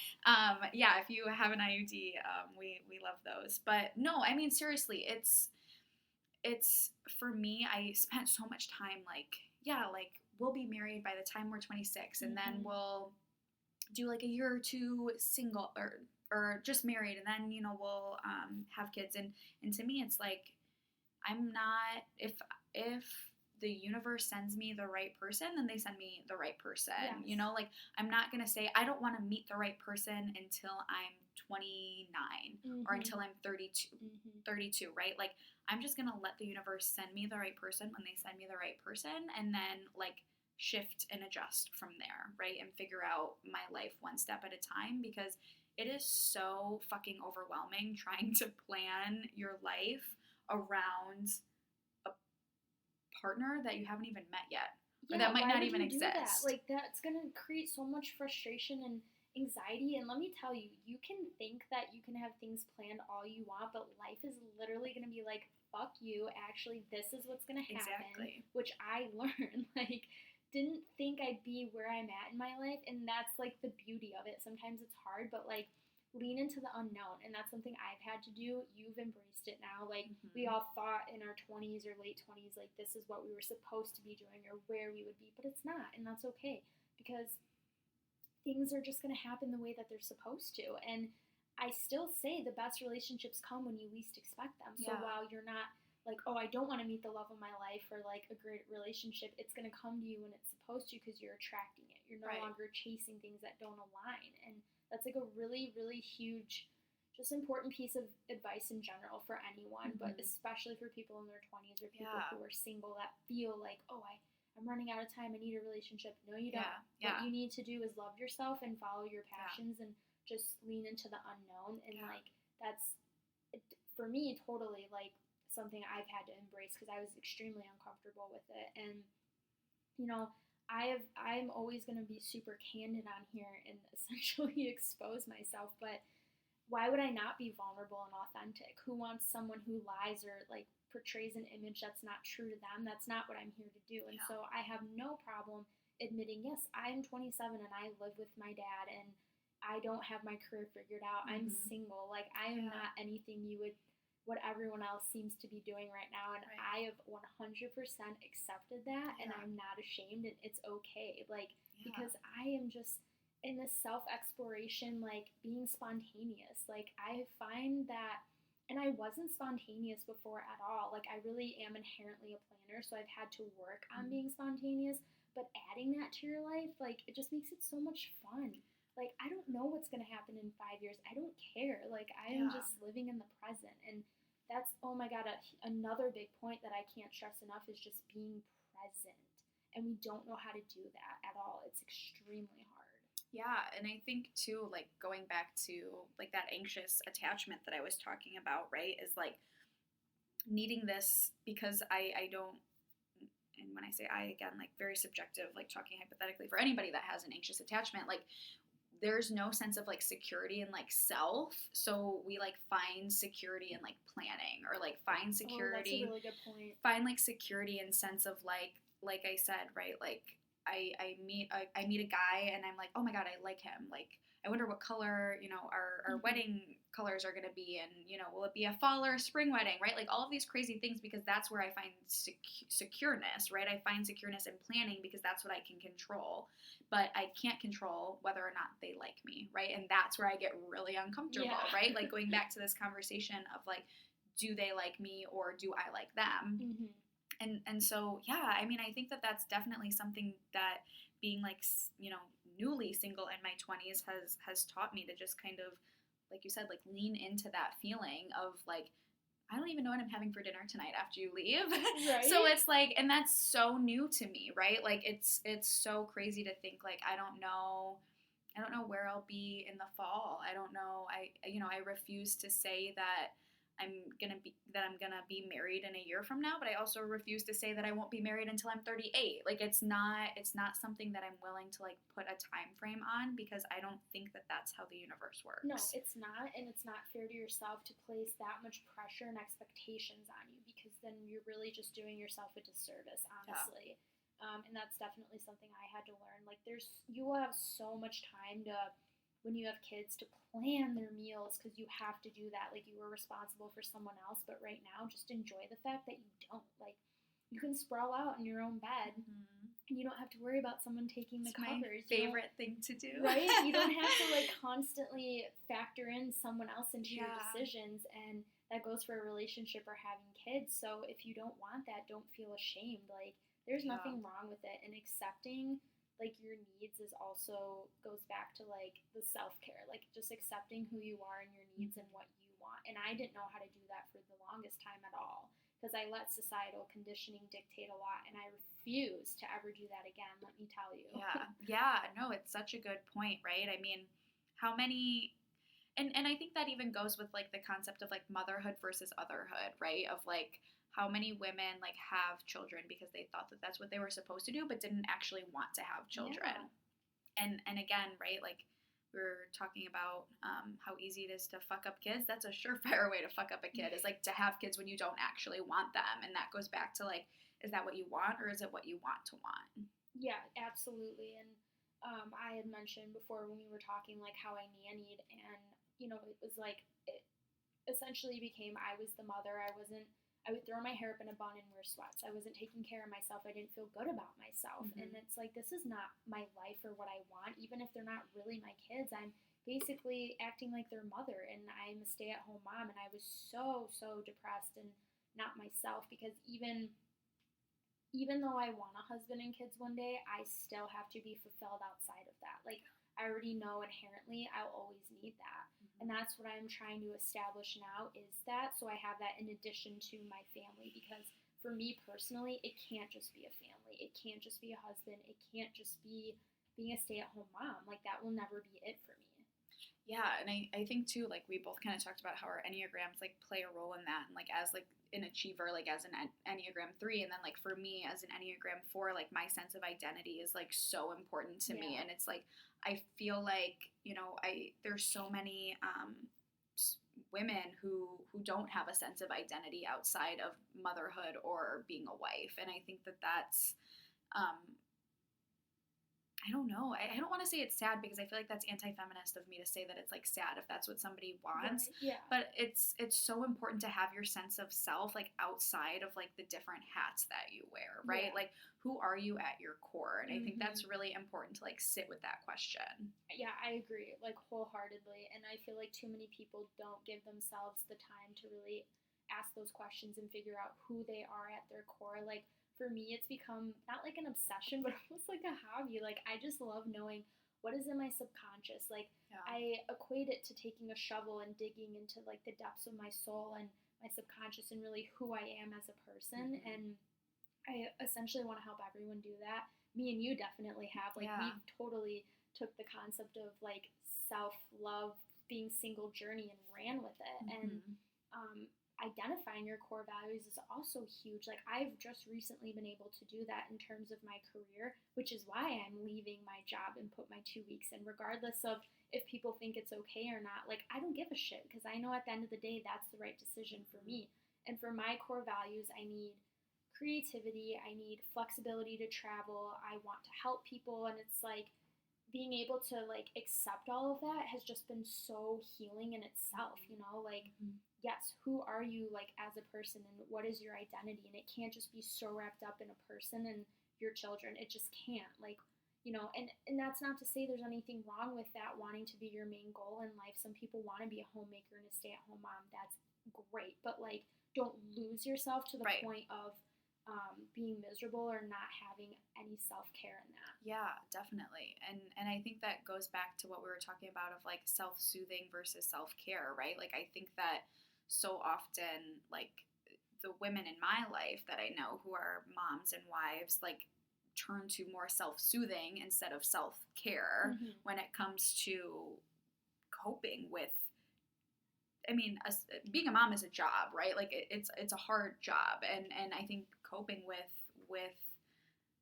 yeah, if you have an IUD, we love those. But no, I mean, seriously, it's for me, I spent so much time like, yeah, like we'll be married by the time we're 26, and then we'll do like a year or two single or just married, and then we'll have kids, and to me it's like I'm not, if the universe sends me the right person, then they send me the right person. Yes. Like I'm not gonna say I don't want to meet the right person until I'm 29 or until I'm 32, right? Like I'm just gonna let the universe send me the right person when they send me the right person, and then like shift and adjust from there, right? And figure out my life one step at a time, because it is so fucking overwhelming trying to plan your life around a partner that you haven't even met yet, or that might not even exist. That? Like that's gonna create so much frustration and anxiety. And let me tell you, you can think that you can have things planned all you want, but life is literally gonna be like, fuck you. Actually, this is what's gonna happen. Exactly. Which I learned. Like, didn't think I'd be where I'm at in my life, and that's like the beauty of it. Sometimes it's hard, but like lean into the unknown, and that's something I've had to do. You've embraced it now. Like we all thought in our 20s or late 20s, like this is what we were supposed to be doing or where we would be, but it's not, and that's okay, because things are just going to happen the way that they're supposed to. And I still say the best relationships come when you least expect them. So while you're not like, oh, I don't want to meet the love of my life or like a great relationship, it's going to come to you when it's supposed to, because you're attracting it. You're no longer chasing things that don't align. And that's like a really, really huge, just important piece of advice in general for anyone, but especially for people in their 20s or people who are single that feel like, oh, I'm running out of time, I need a relationship. No, you don't. What you need to do is love yourself and follow your passions and just lean into the unknown. And like that's, for me, totally like something I've had to embrace, because I was extremely uncomfortable with it. And I'm always going to be super candid on here and essentially expose myself, but why would I not be vulnerable and authentic? Who wants someone who lies or like portrays an image that's not true to them? That's not what I'm here to do. And so I have no problem admitting, yes, I'm 27 and I live with my dad and I don't have my career figured out. I'm single. Like I am not anything what everyone else seems to be doing right now, and I have 100% accepted that, and I'm not ashamed, and it's okay, like, because I am just in this self-exploration, like, being spontaneous. Like, I find that, and I wasn't spontaneous before at all. Like, I really am inherently a planner, so I've had to work on being spontaneous, but adding that to your life, like, it just makes it so much fun. Like, I don't know what's going to happen in 5 years. I don't care. Like, I am just living in the present. And that's, oh my God, another big point that I can't stress enough is just being present. And we don't know how to do that at all. It's extremely hard. Yeah, and I think, too, like, going back to, like, that anxious attachment that I was talking about, right, is, like, needing this, because I don't, and when I say I, again, like, very subjective, like, talking hypothetically for anybody that has an anxious attachment, like, there's no sense of like security and like self, so we like find security in like planning, or like find security. That's a really good point. Find like security in sense of like I said, right? Like I meet a guy and I'm like, oh my God, I like him. Like I wonder what color our wedding colors are gonna be, and will it be a fall or a spring wedding, right? Like all of these crazy things, because that's where I find secureness, right? I find secureness in planning because that's what I can control, but I can't control whether or not they like me, right? And that's where I get really uncomfortable, right? Like going back to this conversation of like, do they like me or do I like them? And so, yeah, I mean, I think that that's definitely something that being like, newly single in my 20s has taught me to just kind of, like you said, like lean into that feeling of like, I don't even know what I'm having for dinner tonight after you leave. Right. So it's like, and that's so new to me, right? Like it's so crazy to think like, I don't know where I'll be in the fall. I don't know. I refuse to say that I'm gonna be married in a year from now, but I also refuse to say that I won't be married until I'm 38. Like it's not something that I'm willing to like put a time frame on, because I don't think that that's how the universe works. No, it's not, and it's not fair to yourself to place that much pressure and expectations on you, because then you're really just doing yourself a disservice, honestly. Yeah. And that's definitely something I had to learn. Like you will have so much time to, when you have kids, to plan their meals, because you have to do that. Like you were responsible for someone else, but right now just enjoy the fact that you don't. Like you can sprawl out in your own bed, and you don't have to worry about someone taking the covers. My favorite thing to do. Right? You don't have to like constantly factor in someone else into your decisions, and that goes for a relationship or having kids. So if you don't want that, don't feel ashamed. Like there's nothing wrong with it, and accepting like your needs is also goes back to like the self-care, like just accepting who you are and your needs and what you want. And I didn't know how to do that for the longest time at all, because I let societal conditioning dictate a lot, and I refuse to ever do that again, let me tell you. No, it's such a good point, right? I mean, how many, and I think that even goes with like the concept of like motherhood versus otherhood, right? Of like how many women like have children because they thought that that's what they were supposed to do, but didn't actually want to have children. And again, right, like we were talking about how easy it is to fuck up kids. That's a surefire way to fuck up a kid, is like to have kids when you don't actually want them. And that goes back to like, is that what you want, or is it what you want to want? Yeah, absolutely. And I had mentioned before when we were talking like how I nannied, and you know, it was like it essentially became I was the mother. I would throw my hair up in a bun and wear sweats. I wasn't taking care of myself. I didn't feel good about myself. And it's like, this is not my life or what I want. Even if they're not really my kids, I'm basically acting like their mother, and I'm a stay-at-home mom. And I was so, so depressed and not myself, because even though I want a husband and kids one day, I still have to be fulfilled outside of that. Like, I already know inherently I'll always need that. And that's what I'm trying to establish now, is that, so I have that in addition to my family. Because for me personally, it can't just be a family. It can't just be a husband. It can't just be being a stay-at-home mom. Like, that will never be it for me. Yeah, and I think too, like we both kind of talked about how our Enneagrams like play a role in that, and like as like an achiever, like as an Enneagram 3, and then like for me as an Enneagram 4, like my sense of identity is like so important to me, and it's like I feel like, you know, there's so many women who don't have a sense of identity outside of motherhood or being a wife, and I think that that's I don't know. I don't want to say it's sad, because I feel like that's anti-feminist of me to say that it's like sad if that's what somebody wants. Right. Yeah. But it's so important to have your sense of self like outside of like the different hats that you wear, right? Yeah. Like, who are you at your core? And I think that's really important to like sit with that question. Yeah, I agree, like wholeheartedly. And I feel like too many people don't give themselves the time to really ask those questions and figure out who they are at their core. Like, for me, it's become not like an obsession, but almost like a hobby. Like, I just love knowing what is in my subconscious. Like, I equate it to taking a shovel and digging into like the depths of my soul and my subconscious, and really who I am as a person. And I essentially want to help everyone do that. Me and you definitely have. Like, we've totally took the concept of like self-love, being single journey, and ran with it. And identifying your core values is also huge. Like, I've just recently been able to do that in terms of my career, which is why I'm leaving my job and put my 2 weeks in, regardless of if people think it's okay or not. Like, I don't give a shit, because I know at the end of the day that's the right decision for me. And for my core values, I need creativity, I need flexibility to travel, I want to help people, and it's like being able to like accept all of that has just been so healing in itself, you know? Like, yes, who are you like as a person, and what is your identity? And it can't just be so wrapped up in a person and your children. It just can't. Like, you know, and that's not to say there's anything wrong with that wanting to be your main goal in life. Some people want to be a homemaker and a stay-at-home mom. That's great. But like, don't lose yourself to the point of being miserable or not having any self-care in that. Yeah, definitely. And I think that goes back to what we were talking about of like self-soothing versus self-care, right? Like, I think that so often, like, the women in my life that I know who are moms and wives, like, turn to more self-soothing instead of self-care when it comes to coping with I mean, being a mom is a job, right? Like it's a hard job, and I think coping with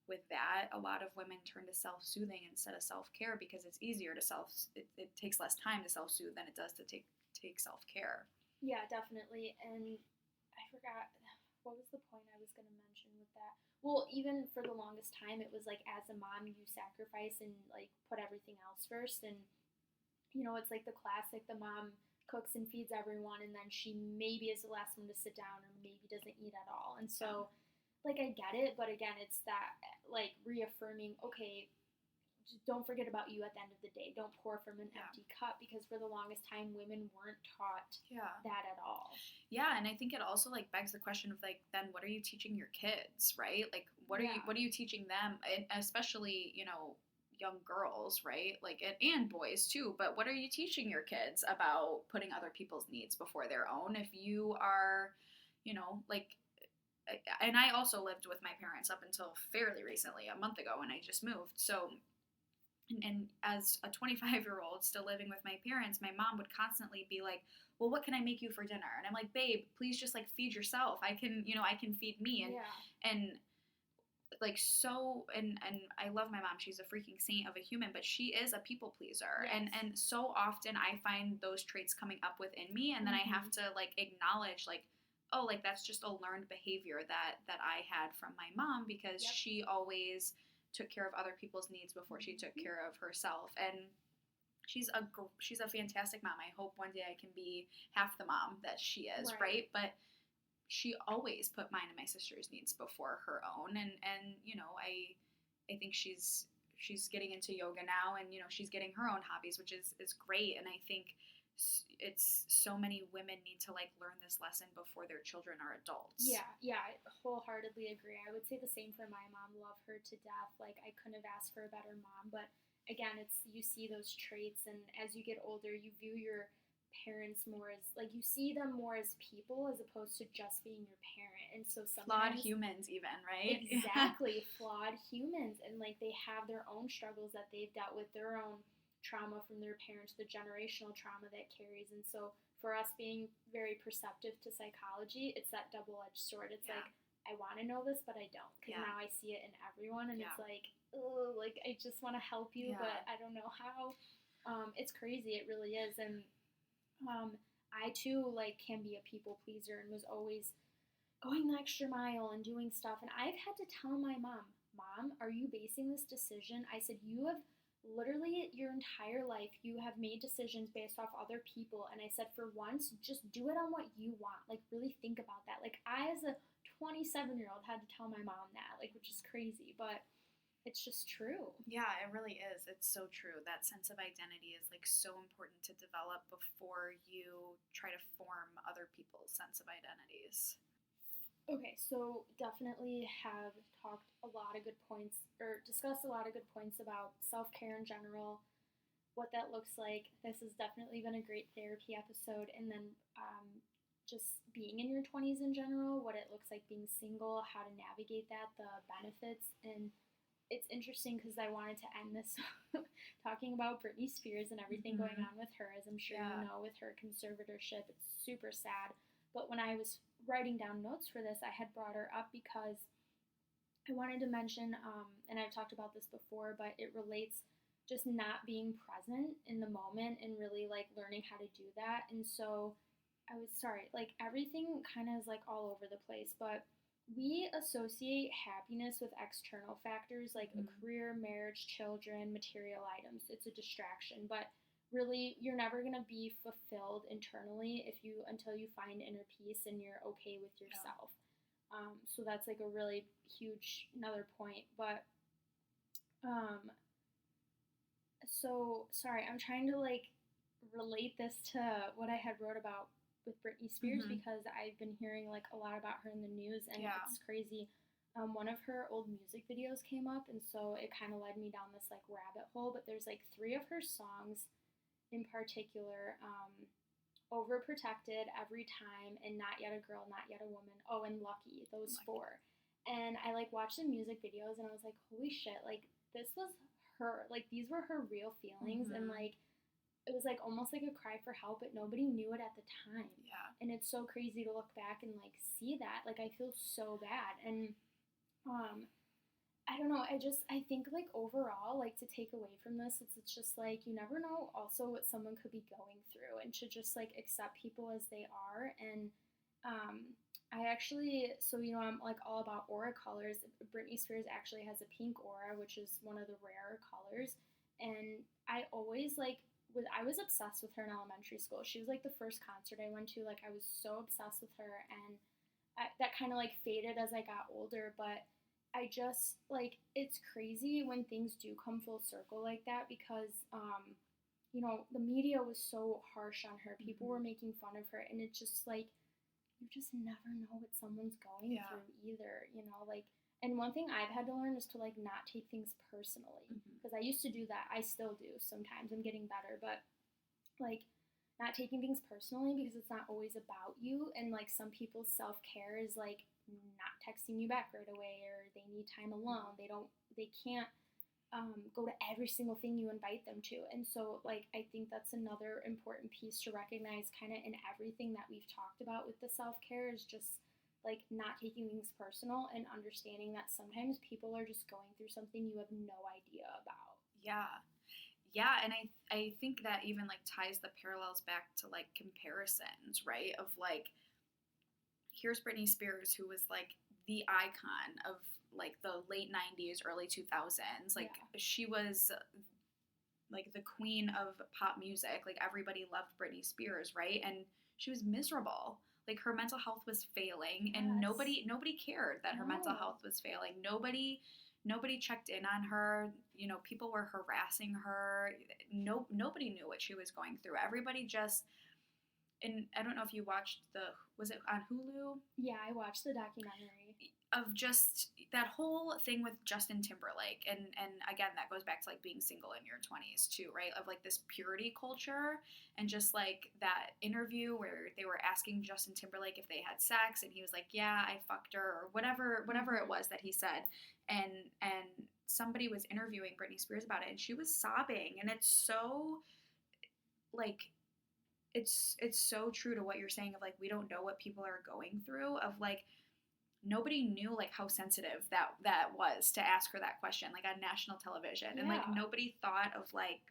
with that, a lot of women turn to self-soothing instead of self-care because it's easier to it takes less time to self-soothe than it does to take self-care. Yeah, definitely. And I forgot what was the point I was going to mention with that. Well, even for the longest time, it was like as a mom, you sacrifice and like put everything else first. And it's like the classic: the mom cooks and feeds everyone, and then she maybe is the last one to sit down, or maybe doesn't eat at all. And so, like, I get it, but again, it's that like reaffirming, okay, just don't forget about you at the end of the day. Don't pour from an empty cup, because for the longest time, women weren't taught that at all. Yeah, and I think it also like begs the question of like, then what are you teaching your kids, right? Like, what are you teaching them, and especially young girls, right? Like, and boys too. But what are you teaching your kids about putting other people's needs before their own? If you are, like. And I also lived with my parents up until fairly recently, a month ago, when I just moved. So, and as a 25-year-old still living with my parents, my mom would constantly be like, well, what can I make you for dinner? And I'm like, babe, please just like feed yourself. I can feed me. And like, so, and I love my mom. She's a freaking saint of a human, but she is a people pleaser. Yes. And so often I find those traits coming up within me, and then I have to like acknowledge like, oh, like that's just a learned behavior that I had from my mom, because she always took care of other people's needs before she took care of herself. And she's a fantastic mom. I hope one day I can be half the mom that she is, right? But she always put mine and my sister's needs before her own. And I think she's getting into yoga now, and she's getting her own hobbies, which is great. And I think it's so many women need to like learn this lesson before their children are adults. Yeah, I wholeheartedly agree. I would say the same for my mom. Love her to death. Like, I couldn't have asked for a better mom. But again, it's, you see those traits, and as you get older, you view your parents more as, like, you see them more as people as opposed to just being your parent. And so sometimes flawed humans, even, right? Exactly. Flawed humans, and like they have their own struggles that they've dealt with, their own trauma from their parents, the generational trauma that carries. And so for us, being very perceptive to psychology, it's that double-edged sword. It's like, I want to know this, but I don't, because now I see it in everyone, and it's like, oh, like I just want to help you, but I don't know how. It's crazy. It really is. And I too like can be a people pleaser, and was always going the extra mile and doing stuff. And I've had to tell my mom, are you basing this decision? I said, you have literally your entire life, you have made decisions based off other people. And I said, for once, just do it on what you want. Like, really think about that. Like, I, as a 27-year-old, had to tell my mom that, like, which is crazy, but it's just true. Yeah, it really is. It's so true. That sense of identity is like so important to develop before you try to form other people's sense of identities. Okay, so definitely have talked a lot of good points, or discussed a lot of good points about self-care in general, what that looks like. This has definitely been a great therapy episode. And then just being in your 20s in general, what it looks like being single, how to navigate that, the benefits. And it's interesting because I wanted to end this talking about Britney Spears and everything going on with her. As I'm sure you know, with her conservatorship, it's super sad. But when I was writing down notes for this, I had brought her up because I wanted to mention, and I've talked about this before, but it relates just not being present in the moment and really like learning how to do that. And so like everything kind of is like all over the place, but we associate happiness with external factors like a career, marriage, children, material items. It's a distraction, but really you're never going to be fulfilled internally until you find inner peace and you're okay with yourself. So that's like a really huge another point. But so sorry, I'm trying to like relate this to what I had wrote about with Britney Spears, because I've been hearing like a lot about her in the news, and it's crazy. One of her old music videos came up, and so it kind of led me down this like rabbit hole. But there's like 3 of her songs in particular, Overprotected, Every Time, and Not Yet a Girl, Not Yet a Woman. Oh, and Lucky, those 4. And I like watched the music videos, and I was like, holy shit, like this was her, like these were her real feelings. And like it was like almost like a cry for help, but nobody knew it at the time. Yeah. And it's so crazy to look back and like see that. Like I feel so bad. And I don't know. I think like overall, like to take away from this, it's just like you never know also what someone could be going through, and to just like accept people as they are. And I actually, so I'm like all about aura colors. Britney Spears actually has a pink aura, which is one of the rarer colors. And I always like I was obsessed with her in elementary school. She was like the first concert I went to. Like I was so obsessed with her, and that kind of like faded as I got older, but I just like it's crazy when things do come full circle like that because the media was so harsh on her. People were making fun of her, and it's just like you just never know what someone's going through either, like. And one thing I've had to learn is to like not take things personally because I used to do that. I still do sometimes. I'm getting better, but like not taking things personally because it's not always about you. And like some people's self-care is like not texting you back right away, or they need time alone. They can't go to every single thing you invite them to. And so like I think that's another important piece to recognize kind of in everything that we've talked about with the self-care is just like not taking things personal and understanding that sometimes people are just going through something you have no idea about. Yeah, and I think that even like ties the parallels back to like comparisons, right? Of like, here's Britney Spears, who was like the icon of like the late 90s, early 2000s. Like she was like the queen of pop music. Like everybody loved Britney Spears, right? And she was miserable. Like her mental health was failing, and nobody cared that her mental health was failing. Nobody checked in on her. People were harassing her. Nobody knew what she was going through. Everybody just, and I don't know if you watched was it on Hulu? Yeah, I watched the documentary. Of just that whole thing with Justin Timberlake, and again, that goes back to like being single in your 20s too, right? Of like this purity culture, and just like that interview where they were asking Justin Timberlake if they had sex, and he was like, "Yeah, I fucked her," or whatever it was that he said, and somebody was interviewing Britney Spears about it, and she was sobbing, and it's so like. It's so true to what you're saying of like we don't know what people are going through, of like nobody knew like how sensitive that was to ask her that question like on national television, and like nobody thought of like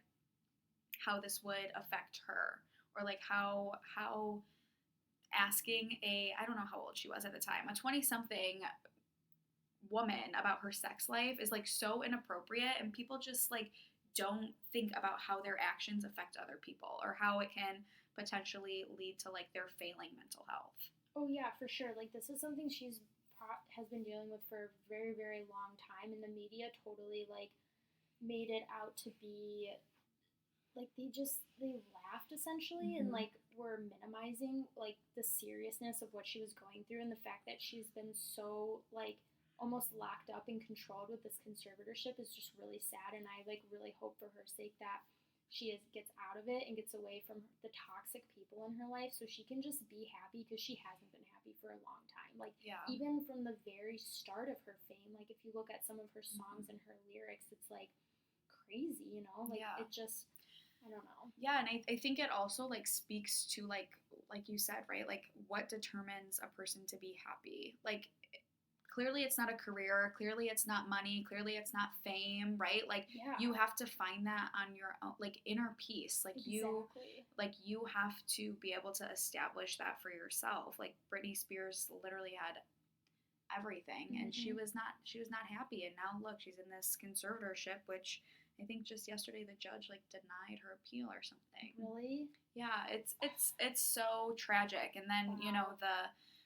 how this would affect her, or like how asking I don't know how old she was at the time, a 20-something woman about her sex life is like so inappropriate, and people just like don't think about how their actions affect other people or how it can potentially lead to like their failing mental health. Oh yeah, for sure. Like this is something she's has been dealing with for a very, very long time, and the media totally like made it out to be like they laughed essentially, and like were minimizing like the seriousness of what she was going through, and the fact that she's been so like almost locked up and controlled with this conservatorship is just really sad. And I like really hope for her sake that she gets out of it and gets away from the toxic people in her life so she can just be happy, because she hasn't been happy for a long time. Like even from the very start of her fame, like if you look at some of her songs and her lyrics, it's like crazy, like it just, I don't know. Yeah, and I think it also like speaks to like you said, right? Like what determines a person to be happy? Like clearly it's not a career, clearly it's not money, clearly it's not fame, right? Like you have to find that on your own, like inner peace. Like you have to be able to establish that for yourself. Like Britney Spears literally had everything, and she was not happy, and now look, she's in this conservatorship, which I think just yesterday the judge like denied her appeal or something. Really? Yeah, it's so tragic. And then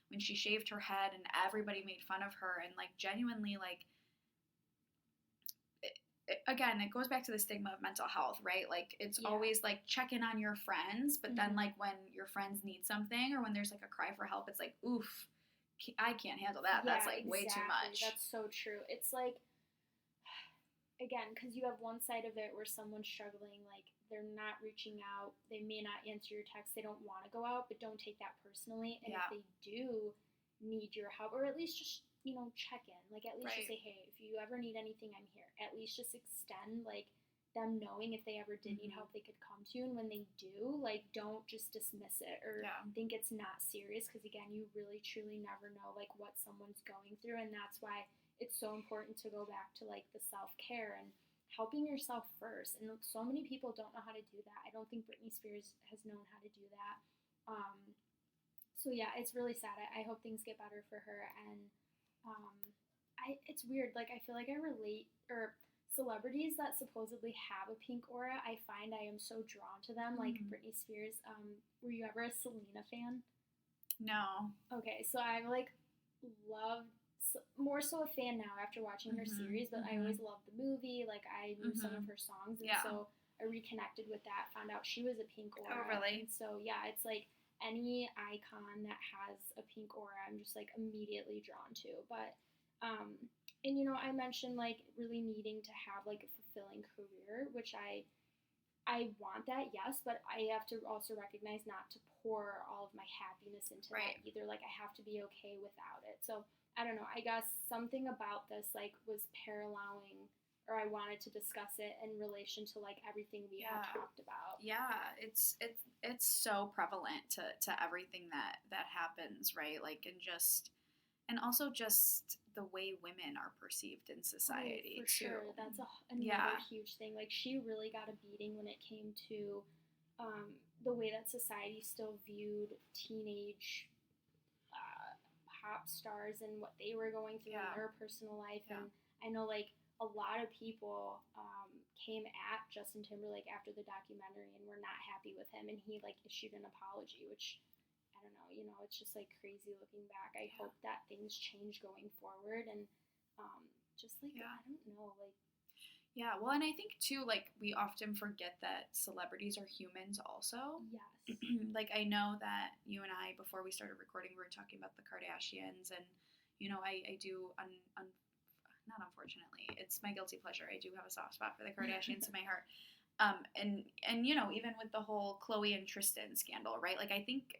when she shaved her head and everybody made fun of her, and like genuinely like again, it goes back to the stigma of mental health, right? Like it's always like check in on your friends, but then like when your friends need something, or when there's like a cry for help, it's like, oof, I can't handle that. That's like way too much. That's so true. It's like, again, because you have one side of it where someone's struggling, like they're not reaching out, they may not answer your text, they don't want to go out, but don't take that personally. And if they do need your help, or at least just check in, like at least just say, hey, if you ever need anything, I'm here. At least just extend like them knowing if they ever did need Mhm. help, they could come to you. And when they do, like, don't just dismiss it or Yeah. think it's not serious. Because, again, you really, truly never know, like, what someone's going through. And that's why it's so important to go back to, like, the self-care and helping yourself first. And so many people don't know how to do that. I don't think Britney Spears has known how to do that. So, yeah, it's really sad. I hope things get better for her. And um, it's weird. Like, I feel like I relate, or celebrities that supposedly have a pink aura, I find I am so drawn to them. Like Mhm. Britney Spears. Were you ever a Selena fan? No. Okay, so I like loved more so a fan now after watching her Mhm. series, but I Mhm. always loved the movie. Like I knew some of Mhm. her songs, and Yeah. so I reconnected with that. Found out she was a pink aura. Oh, really? And so yeah, it's like any icon that has a pink aura, I'm just like immediately drawn to. But um, and I mentioned like really needing to have like a fulfilling career, which I want that, yes, but I have to also recognize not to pour all of my happiness into Right. that either. Like I have to be okay without it. So I don't know. I guess something about this like was paralleling, or I wanted to discuss it in relation to like everything we had Yeah. talked about. Yeah, it's so prevalent to everything that happens, right? Like and also just the way women are perceived in society For too. sure. That's another Yeah. huge thing. Like she really got a beating when it came to the way that society still viewed teenage pop stars and what they were going through in Yeah. their personal life. Yeah. And I know like a lot of people came at Justin Timberlake after the documentary and were not happy with him, and he like issued an apology, which I don't know, it's just like crazy looking back. I hope that things change going forward, and just like Yeah. I don't know, like Yeah, well, and I think too, like we often forget that celebrities are humans also. yes, Like I know that you and I, before we started recording, we were talking about the Kardashians, and I do not unfortunately, it's my guilty pleasure. I do have a soft spot for the Kardashians in my heart. And even with the whole Khloe and Tristan scandal, right? Like I think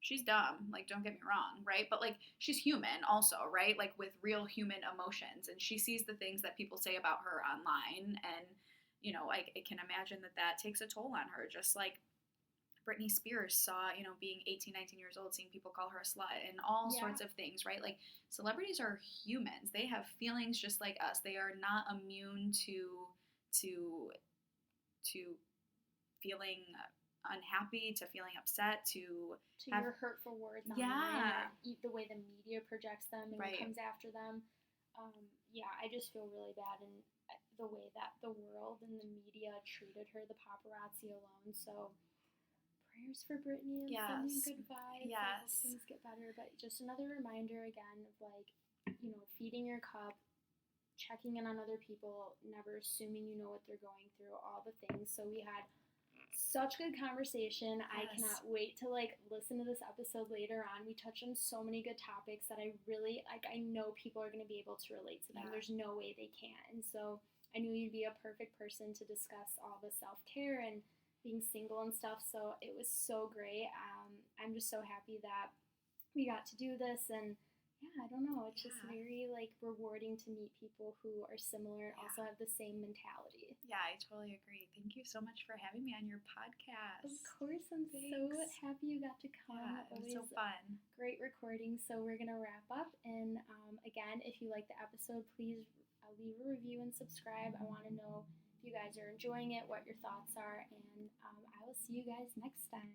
she's dumb, like don't get me wrong, right? But like she's human also, right? Like with real human emotions, and she sees the things that people say about her online, and I can imagine that takes a toll on her, just like Britney Spears saw, being 18, 19 years old, seeing people call her a slut and all sorts of things, right? Like celebrities are humans. They have feelings just like us. They are not immune to feeling unhappy, to feeling upset, to have, your hurtful words yeah, online, or the way the media projects them and right. comes after them. Yeah, I just feel really bad in the way that the world and the media treated her, the paparazzi alone. So prayers for Britney and sending Yes. good vibes. Yes. I hope things get better. But just another reminder again of like, feeding your cup, checking in on other people, never assuming you know what they're going through, all the things. So we had such good conversation. Yes. I cannot wait to like listen to this episode later on. We touched on so many good topics that I really like. I know people are going to be able to relate to them. Yeah. There's no way they can't. And so I knew you'd be a perfect person to discuss all the self-care and being single and stuff. So it was so great. I'm just so happy that we got to do this. And yeah, I don't know. It's just very like rewarding to meet people who are similar and also have the same mentality. Yeah, I totally agree. Thank you so much for having me on your podcast. Of course, I'm so happy you got to come. Yeah, it was so fun. Great recording. So we're gonna wrap up. And again, if you like the episode, please leave a review and subscribe. I want to know if you guys are enjoying it, what your thoughts are, and I will see you guys next time.